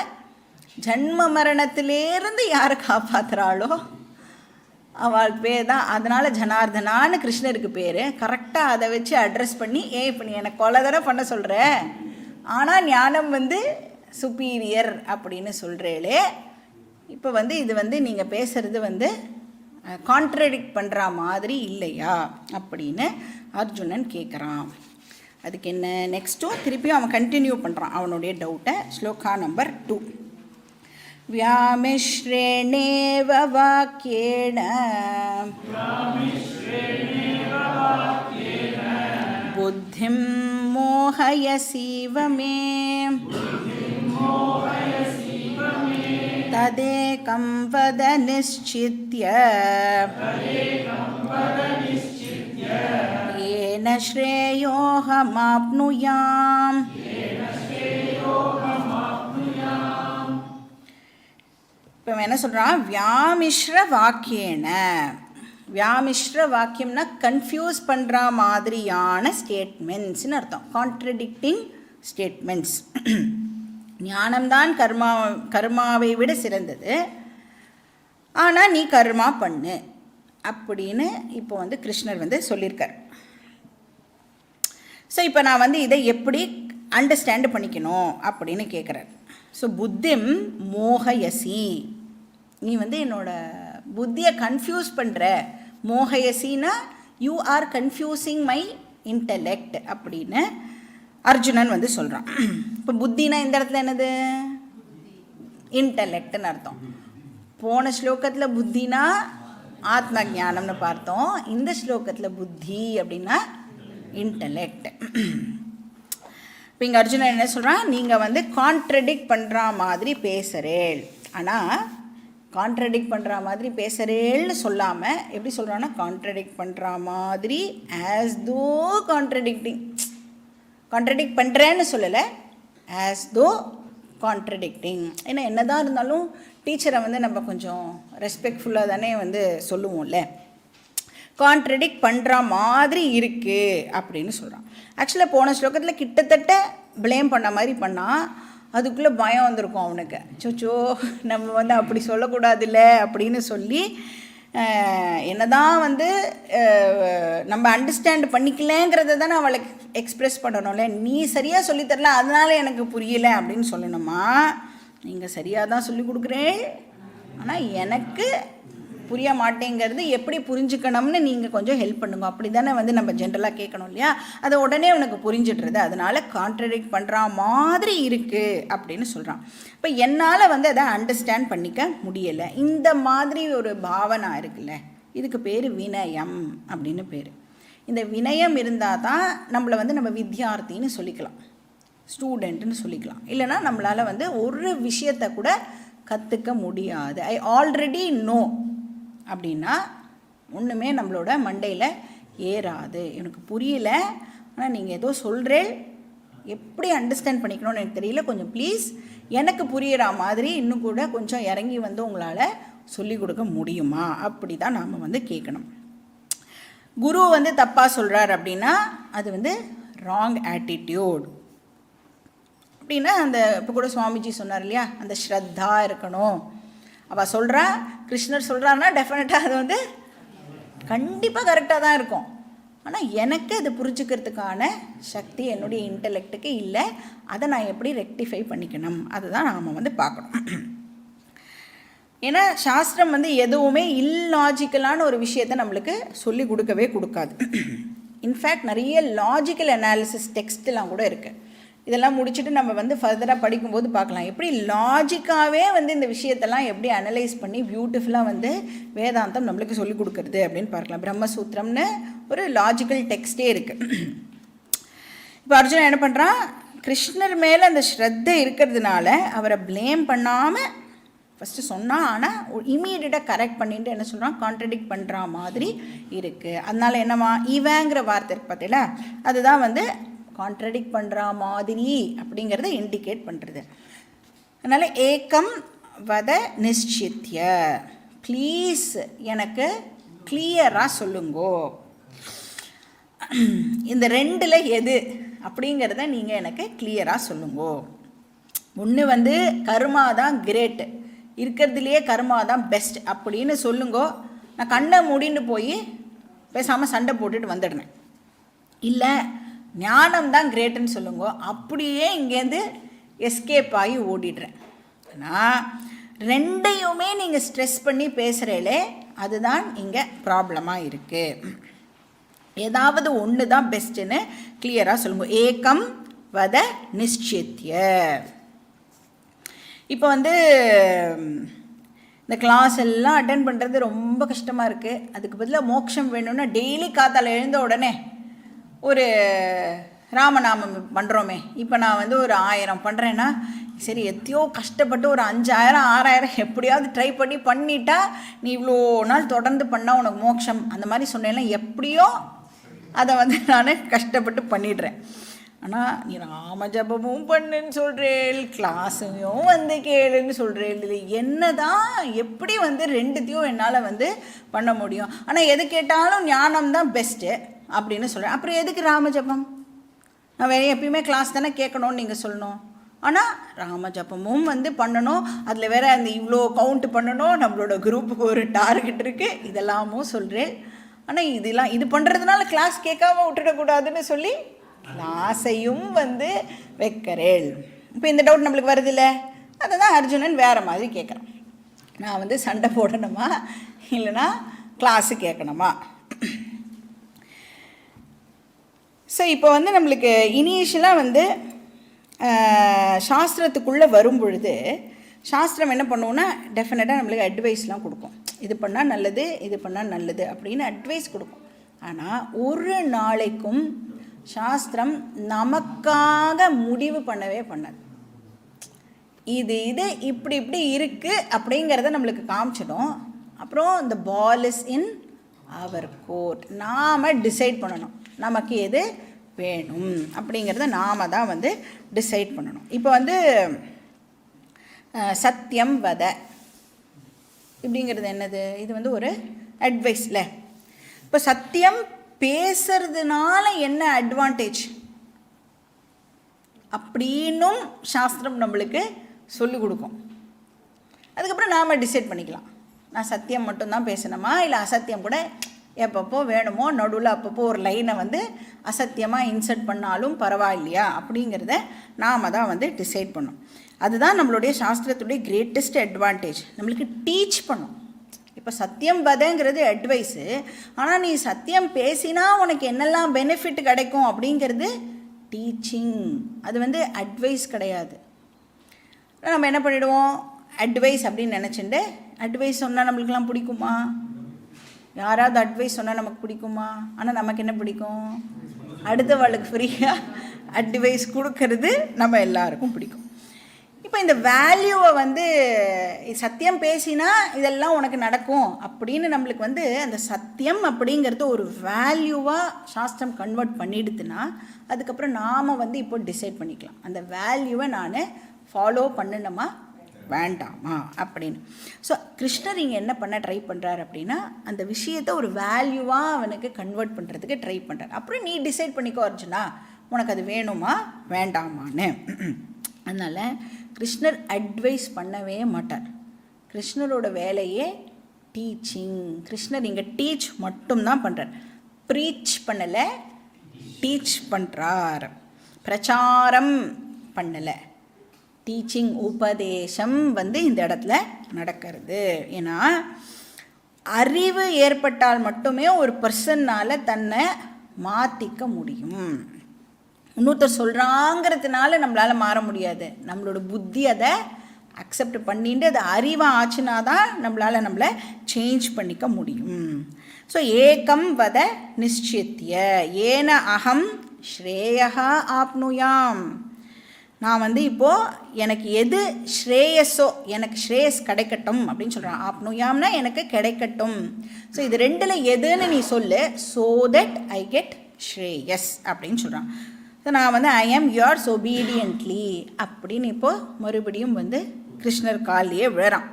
ஜன்ம மரணத்திலேருந்து யாரை காப்பாற்றுறாளோ அவள் பேர் தான். அதனால் ஜனார்தனான்னு கிருஷ்ணருக்கு பேர். கரெக்டாக அதை வச்சு அட்ரஸ் பண்ணி, இப்போ நீ எனக்கு கொலை தானே பண்ண சொல்கிற, ஆனால் ஞானம் வந்து சுப்பீரியர் அப்படின்னு சொல்கிறேளே, இப்போ வந்து இது வந்து நீங்கள் பேசுகிறது வந்து கான்ட்ரடிக்ட் பண்ணுற மாதிரி இல்லையா அப்படின்னு அர்ஜுனன் கேட்குறான். அதுக்கு என்ன நெக்ஸ்ட்டும் திருப்பியும் அவன் கண்டினியூ பண்ணுறான் அவனுடைய டவுட்டை. ஸ்லோகா நம்பர் 2. வியாமிஸ்ரேணேவ வாக்யேன புத்திம் மோஹயசீவ மே ததேகம் வத நிஷ்சித்ய ஏன ஸ்ரேயோஹமாப்னுயாம். இப்போ என்ன சொல்கிறான்? வியாமிஸ்ர வாக்கியேன. வியாமிஸ்ர வாக்கியம்னா கன்ஃபியூஸ் பண்ணுற மாதிரியான ஸ்டேட்மெண்ட்ஸ்னு அர்த்தம். Contradicting statements. ஞானம்தான் கர்மாவை விட சிறந்தது, ஆனால் நீ கர்மா பண்ணு அப்படின்னு இப்போ வந்து கிருஷ்ணர் வந்து சொல்லியிருக்கார். ஸோ இப்போ நான் வந்து இதை எப்படி அண்டர்ஸ்டாண்ட் பண்ணிக்கணும் அப்படின்னு கேட்குறார். ஸோ புத்திம் மோகயசி, நீ வந்து என்னோட புத்தியை கன்ஃபியூஸ் பண்ணுற. மோகயசின்னா you are confusing my intellect அப்படின்னு அர்ஜுனன் வந்து சொல்கிறான். இப்போ புத்தினா இந்த இடத்துல என்னது? இன்டலெக்ட்னு அர்த்தம். போன ஸ்லோகத்தில் புத்தினா ஆத்ம ஞானம்னு பார்த்தோம். இந்த ஸ்லோகத்தில் புத்தி அப்படின்னா இன்டலெக்ட். இப்போ இங்கே அர்ஜுனன் என்ன சொல்கிறான்? நீங்கள் வந்து கான்ட்ரடிக்ட் பண்ணுற மாதிரி பேசுகிறேள். ஆனால் கான்ட்ரடிக்ட் பண்ணுற மாதிரி பேசுகிறேள்னு சொல்லாமல் எப்படி சொல்கிறான்னா கான்ட்ரடிக்ட் பண்ணுற மாதிரி ஆஸ் தோ கான்ட்ரடிக்டிங். கான்ட்ரடிக்ட் பண்ணுறேன்னு சொல்லலை, ஆஸ் தோ கான்ட்ரடிக்டிங். ஏன்னா என்ன தான் இருந்தாலும் டீச்சரை வந்து நம்ம கொஞ்சம் ரெஸ்பெக்ட்ஃபுல்லாக தானே வந்து சொல்லுவோம்ல. கான்ட்ரடிக்ட் பண்ணுற மாதிரி இருக்குது அப்படின்னு சொல்கிறான். ஆக்சுவலாக போன ஸ்லோகத்தில் கிட்டத்தட்ட ப்ளேம் பண்ண மாதிரி பண்ணால் அதுக்குள்ளே பயம் வந்திருக்கும் அவனுக்கு. சொச்சோ நம்ம வந்து அப்படி சொல்லக்கூடாதுல்ல அப்படின்னு சொல்லி என்னதான் வந்து நம்ம அண்டர்ஸ்டாண்ட் பண்ணிக்கலங்கிறத தானே அவளுக்கு எக்ஸ்ப்ரெஸ் பண்ணணும்ல. நீ சரியாக சொல்லித்தரல அதனால எனக்கு புரியலை அப்படின்னு சொல்லணுமா? நீங்கள் சரியாக தான் சொல்லி கொடுக்குறேன், ஆனால் எனக்கு புரிய மாட்டேங்கிறது எப்படி புரிஞ்சுக்கணும்னு நீங்கள் கொஞ்சம் ஹெல்ப் பண்ணுங்க. அப்படி தானே வந்து நம்ம ஜென்ரலாக கேட்கணும் இல்லையா? அதை உடனே உனக்கு புரிஞ்சிடுறது, அதனால் கான்ட்ரடிக்ட் பண்ணுற மாதிரி இருக்குது அப்படின்னு சொல்கிறான். இப்போ என்னால் வந்து அதை அண்டர்ஸ்டாண்ட் பண்ணிக்க முடியலை. இந்த மாதிரி ஒரு பாவனை இருக்குல்ல, இதுக்கு பேர் வினயம் அப்படின்னு பேர். இந்த வினயம் இருந்தால் தான் நம்மளை வந்து நம்ம வித்யார்த்தின்னு சொல்லிக்கலாம், ஸ்டூடெண்ட்டுன்னு சொல்லிக்கலாம். இல்லைனா நம்மளால் வந்து ஒரு விஷயத்தை கூட கற்றுக்க முடியாது. ஐ ஆல்ரெடி நோ அப்படின்னா ஒன்றுமே நம்மளோட மண்டையில் ஏறாது. எனக்கு புரியல, ஆனால் நீங்கள் ஏதோ சொல்கிறேன், எப்படி அண்டர்ஸ்டாண்ட் பண்ணிக்கணும்னு எனக்கு தெரியல, கொஞ்சம் ப்ளீஸ் எனக்கு புரிகிற மாதிரி இன்னும் கூட கொஞ்சம் இறங்கி வந்து உங்களால் சொல்லிக் கொடுக்க முடியுமா? அப்படி தான் நாம் வந்து கேட்கணும். குரு வந்து தப்பாக சொல்கிறார் அப்படின்னா அது வந்து ராங் ஆட்டிடியூட் அப்படின்னா, அந்த இப்போ கூட சுவாமிஜி சொன்னார் இல்லையா, அந்த ஸ்ரத்தா இருக்கணும். அவள் சொல்கிறா, கிருஷ்ணர் சொல்கிறான்னா டெஃபினட்டாக அது வந்து கண்டிப்பாக கரெக்டாக தான் இருக்கும். ஆனால் எனக்கு அது புரிஞ்சுக்கிறதுக்கான சக்தி என்னுடைய இன்டெலெக்டுக்கு இல்லை. அதை நான் எப்படி ரெக்டிஃபை பண்ணிக்கணும், அதுதான் நாம் வந்து பார்க்கணும். ஏன்னா சாஸ்திரம் வந்து எதுவுமே இல்லாஜிக்கலான ஒரு விஷயத்தை நம்மளுக்கு சொல்லி கொடுக்கவே கொடுக்காது. இன்ஃபேக்ட் நிறைய லாஜிக்கல் அனாலிசிஸ் டெக்ஸ்ட்லாம் கூட இருக்குது. இதெல்லாம் முடிச்சுட்டு நம்ம வந்து ஃபர்தராக படிக்கும்போது பார்க்கலாம், எப்படி லாஜிக்காகவே வந்து இந்த விஷயத்தெல்லாம் எப்படி அனலைஸ் பண்ணி பியூட்டிஃபுல்லாக வந்து வேதாந்தம் நம்மளுக்கு சொல்லிக் கொடுக்குறது அப்படின்னு பார்க்கலாம். பிரம்மசூத்திரம்னு ஒரு லாஜிக்கல் டெக்ஸ்டே இருக்குது. இப்போ அர்ஜுனன் என்ன பண்ணுறான், கிருஷ்ணர் மேலே அந்த ஸ்ரத்தை இருக்கிறதுனால அவரை ப்ளேம் பண்ணாமல் ஃபஸ்ட்டு சொன்னான், ஆனால் இமீடியட்டாக கரெக்ட் பண்ணிட்டு என்ன சொல்கிறான், கான்ட்ரடிக்ட் பண்ணுற மாதிரி இருக்குது. அதனால் என்னவா, இவங்கிற வார்த்தை இருக்கு பார்த்தீங்களா, அதுதான் வந்து கான்ட்ரடிக்ட் பண்ணுற மாதிரி அப்படிங்கிறத இண்டிகேட் பண்ணுறது. அதனால் ஏக்கம் வத நிச்சித்ய, ப்ளீஸ் எனக்கு கிளியராக சொல்லுங்கோ, இந்த ரெண்டில் எது அப்படிங்கிறத நீங்கள் எனக்கு கிளியராக சொல்லுங்கோ. ஒன்று வந்து கர்மா தான் கிரேட்டு, இருக்கிறதுலையே கர்மா தான் பெஸ்ட் அப்படின்னு சொல்லுங்கோ. நான் கண்ணை மூடின்னு போய் பேசாமல் சண்டை போட்டுட்டு வந்துடுறேன். இல்லை ஞானம் தான் கிரேட்டுன்னு சொல்லுங்க, அப்படியே இங்கேருந்து எஸ்கேப் ஆகி ஓடிடுறேன். ஆனால் ரெண்டையுமே நீங்கள் ஸ்ட்ரெஸ் பண்ணி பேசுகிறீங்களே, அதுதான் இங்கே ப்ராப்ளமாக இருக்குது. ஏதாவது ஒன்று தான் பெஸ்ட்டுன்னு கிளியராக சொல்லுங்க. ஏக்கம் வத நிச்சித்ய. இப்போ வந்து இந்த கிளாஸ் எல்லாம் அட்டென்ட் பண்ணுறது ரொம்ப கஷ்டமாக இருக்குது. அதுக்கு பதிலாக மோட்சம் வேணும்னா டெய்லி காத்தால் எழுந்த உடனே ஒரு ராமநாமம் பண்ணுறோமே. இப்போ நான் வந்து ஒரு 1000 பண்ணுறேன்னா, சரி எத்தையோ கஷ்டப்பட்டு ஒரு 5000 6000 எப்படியாவது ட்ரை பண்ணிட்டா நீ இவ்வளோ நாள் தொடர்ந்து பண்ணால் உனக்கு மோட்சம் அந்த மாதிரி சொன்னேன்னா எப்படியோ அதை வந்து நான் கஷ்டப்பட்டு பண்ணிடுறேன். ஆனால் நீ ராம ஜபமும் பண்ணுன்னு சொல்கிறேன், கிளாஸையும் வந்து கேளுன்னு சொல்கிறேன், இல்லை என்ன தான் எப்படி வந்து ரெண்டுத்தையும் என்னால் வந்து பண்ண முடியும்? ஆனால் எது கேட்டாலும் ஞானம் தான் பெஸ்ட்டு அப்படின்னு சொல்கிறேன். அப்புறம் எதுக்கு ராம ஜபம்? நான் வேறு எப்பயுமே கிளாஸ் தானே கேட்கணும்னு நீங்கள் சொல்லணும். ஆனால் ராம ஜபமும் வந்து பண்ணணும், அதில் வேறு அந்த இவ்வளோ கவுண்ட் பண்ணணும், நம்மளோட குரூப்புக்கு ஒரு டார்கெட் இருக்குது, இதெல்லாமும் சொல்கிறேன். ஆனால் இது பண்ணுறதுனால கிளாஸ் கேட்காம விட்டுடக்கூடாதுன்னு சொல்லி கிளாஸையும் வந்து வைக்கிறேன். இப்போ இந்த டவுட் நம்மளுக்கு வருது இல்லை, அதை தான் அர்ஜுனன் வேறு மாதிரி கேட்குறான். நான் வந்து சண்டை போடணுமா இல்லைனா கிளாஸு கேட்கணுமா? ஸோ இப்போ வந்து நம்மளுக்கு இனிஷியலாக வந்து சாஸ்திரத்துக்குள்ளே வரும் பொழுது சாஸ்திரம் என்ன பண்ணுவோன்னா டெஃபினட்டாக நம்மளுக்கு அட்வைஸ்லாம் கொடுக்கும். இது பண்ணால் நல்லது, இது பண்ணால் நல்லது அப்படின்னு அட்வைஸ் கொடுக்கும். ஆனால் ஒரு நாளைக்கும் சாஸ்திரம் நமக்காக முடிவு பண்ணவே பண்ணாது. இது இப்படி இருக்குது அப்படிங்கிறத நம்மளுக்கு காமிச்சிடும். அப்புறம் இந்த ball is in our court, நாம் டிசைட் பண்ணணும் நமக்கு எது வேணும் அப்படிங்கிறத நாம் தான் வந்து டிசைட் பண்ணணும். இப்போ வந்து சத்தியம் வத இப்படிங்கிறது என்னது? இது வந்து ஒரு அட்வைஸில். இப்போ சத்தியம் பேசுறதுனால என்ன அட்வான்டேஜ் அப்படின்னும் சாஸ்திரம் நம்மளுக்கு சொல்லிக் கொடுக்கும். அதுக்கப்புறம் நாம் டிசைட் பண்ணிக்கலாம், நான் சத்தியம் மட்டும்தான் பேசணுமா இல்லை அசத்தியம் கூட எப்பப்போ வேணுமோ நடுவில் அப்பப்போ ஒரு லைனை வந்து அசத்தியமாக இன்சர்ட் பண்ணாலும் பரவாயில்லையா அப்படிங்கிறத நாம் தான் வந்து டிசைட் பண்ணோம். அதுதான் நம்மளுடைய சாஸ்திரத்துடைய கிரேட்டஸ்ட் அட்வான்டேஜ், நம்மளுக்கு டீச் பண்ணும். இப்போ சத்தியம் வதங்கிறது அட்வைஸு, ஆனால் நீ சத்தியம் பேசினா உனக்கு என்னெல்லாம் பெனிஃபிட் கிடைக்கும் அப்படிங்கிறது டீச்சிங். அது வந்து அட்வைஸ் கிடையாது. நம்ம என்ன பண்ணிவிடுவோம், அட்வைஸ் அப்படின்னு நினச்சிட்டு அட்வைஸ் சொன்னால் நம்மளுக்கெல்லாம் பிடிக்குமா? யாராவது அட்வைஸ் சொன்னால் நமக்கு பிடிக்குமா? ஆனால் நமக்கு என்ன பிடிக்கும், அடுத்தவளுக்கு ஃப்ரீயாக அட்வைஸ் கொடுக்கறது நம்ம எல்லாருக்கும் பிடிக்கும். இப்போ இந்த வேல்யூவை வந்து சத்தியம் பேசினா இதெல்லாம் உனக்கு நடக்கும் அப்படின்னு நம்மளுக்கு வந்து அந்த சத்தியம் அப்படிங்கிறது ஒரு வேல்யூவாக சாஸ்திரம் கன்வெர்ட் பண்ணிடுதுன்னா அதுக்கப்புறம் நாம் வந்து இப்போ டிசைட் பண்ணிக்கலாம், அந்த வேல்யூவை நான் ஃபாலோ பண்ணணுமா வேண்டாமா அப்படின்னு. ஸோ கிருஷ்ணர் இங்கே என்ன பண்ண ட்ரை பண்ணுறாரு அப்படின்னா அந்த விஷயத்தை ஒரு வேல்யூவாக அவனுக்கு கன்வெர்ட் பண்ணுறதுக்கு ட்ரை பண்ணுறாரு. அப்புறம் நீ டிசைட் பண்ணிக்கோ அர்ஜுனா, உனக்கு அது வேணுமா வேண்டாமான்னு. அதனால் கிருஷ்ணர் அட்வைஸ் பண்ணவே மாட்டார். கிருஷ்ணரோட வேலையே டீச்சிங். கிருஷ்ணர் இங்கே டீச் மட்டும்தான் பண்ணுறார், ப்ரீச் பண்ணலை, டீச் பண்ணுறார். பிரச்சாரம் பண்ணலை, டீச்சிங் உபதேசம் வந்து இந்த இடத்துல நடக்கிறது. ஏன்னா அறிவு ஏற்பட்டால் மட்டுமே ஒரு பர்சன்னால் தன்னை மாற்றிக்க முடியும். இன்னொருத்தர் சொல்கிறாங்கிறதுனால நம்மளால் மாற முடியாது. நம்மளோட புத்தி அதை அக்செப்ட் பண்ணிட்டு அது அறிவாக ஆச்சுன்னா தான் நம்மளை சேஞ்ச் பண்ணிக்க முடியும். ஸோ ஏகம் வத நிச்சித்திய ஏன அகம் ஸ்ரேயா ஆப்னுயாம். நான் வந்து இப்போது எனக்கு எது ஸ்ரேயஸோ, எனக்கு ஸ்ரேயஸ் கிடைக்கட்டும் அப்படின்னு சொல்கிறான். ஆப்னுயாம்னா எனக்கு கிடைக்கட்டும். ஸோ இது ரெண்டில் எதுன்னு நீ சொல்லு, ஸோ தட் ஐ கெட் ஸ்ரேயஸ் அப்படின்னு சொல்கிறான். ஸோ நான் வந்து ஐ ஆம் யோர்ஸ் ஒபீடியன்ட்லி அப்படின்னு இப்போது மறுபடியும் வந்து கிருஷ்ணர் காலியே விழறான்.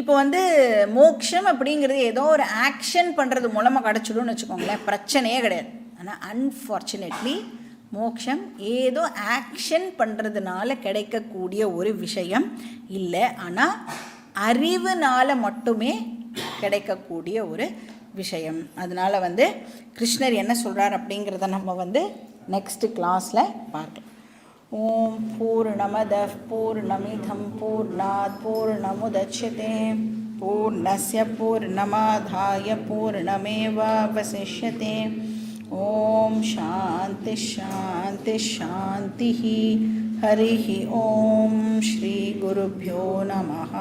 இப்போ வந்து மோக்ஷம் அப்படிங்கிறது ஏதோ ஒரு ஆக்ஷன் பண்ணுறது மூலமாக கிடச்சிடும்னு வச்சுக்கோங்களேன், பிரச்சனையே கிடையாது. ஆனால் அன்ஃபார்ச்சுனேட்லி மோக்ஷம் ஏதோ ஆக்ஷன் பண்ணுறதுனால கிடைக்கக்கூடிய ஒரு விஷயம் இல்லை, ஆனால் அறிவுனால் மட்டுமே கிடைக்கக்கூடிய ஒரு விஷயம். அதனால் வந்து கிருஷ்ணர் என்ன சொல்கிறார் அப்படிங்கிறத நம்ம வந்து நெக்ஸ்ட் கிளாஸில் பார்க்கலாம். ஓம் பூர்ணமத பூர்ணமிதம் பூர்ணாத் பூர்ணமுதச்யதே பூர்ணஸ்ய பூர்ணமாதாய பூர்ணமேவாவசிஷ்யதே. ஓம் சாந்தி சாந்தி சாந்தி. ஹரி ஓம் ஸ்ரீ குருभ्यो நமः.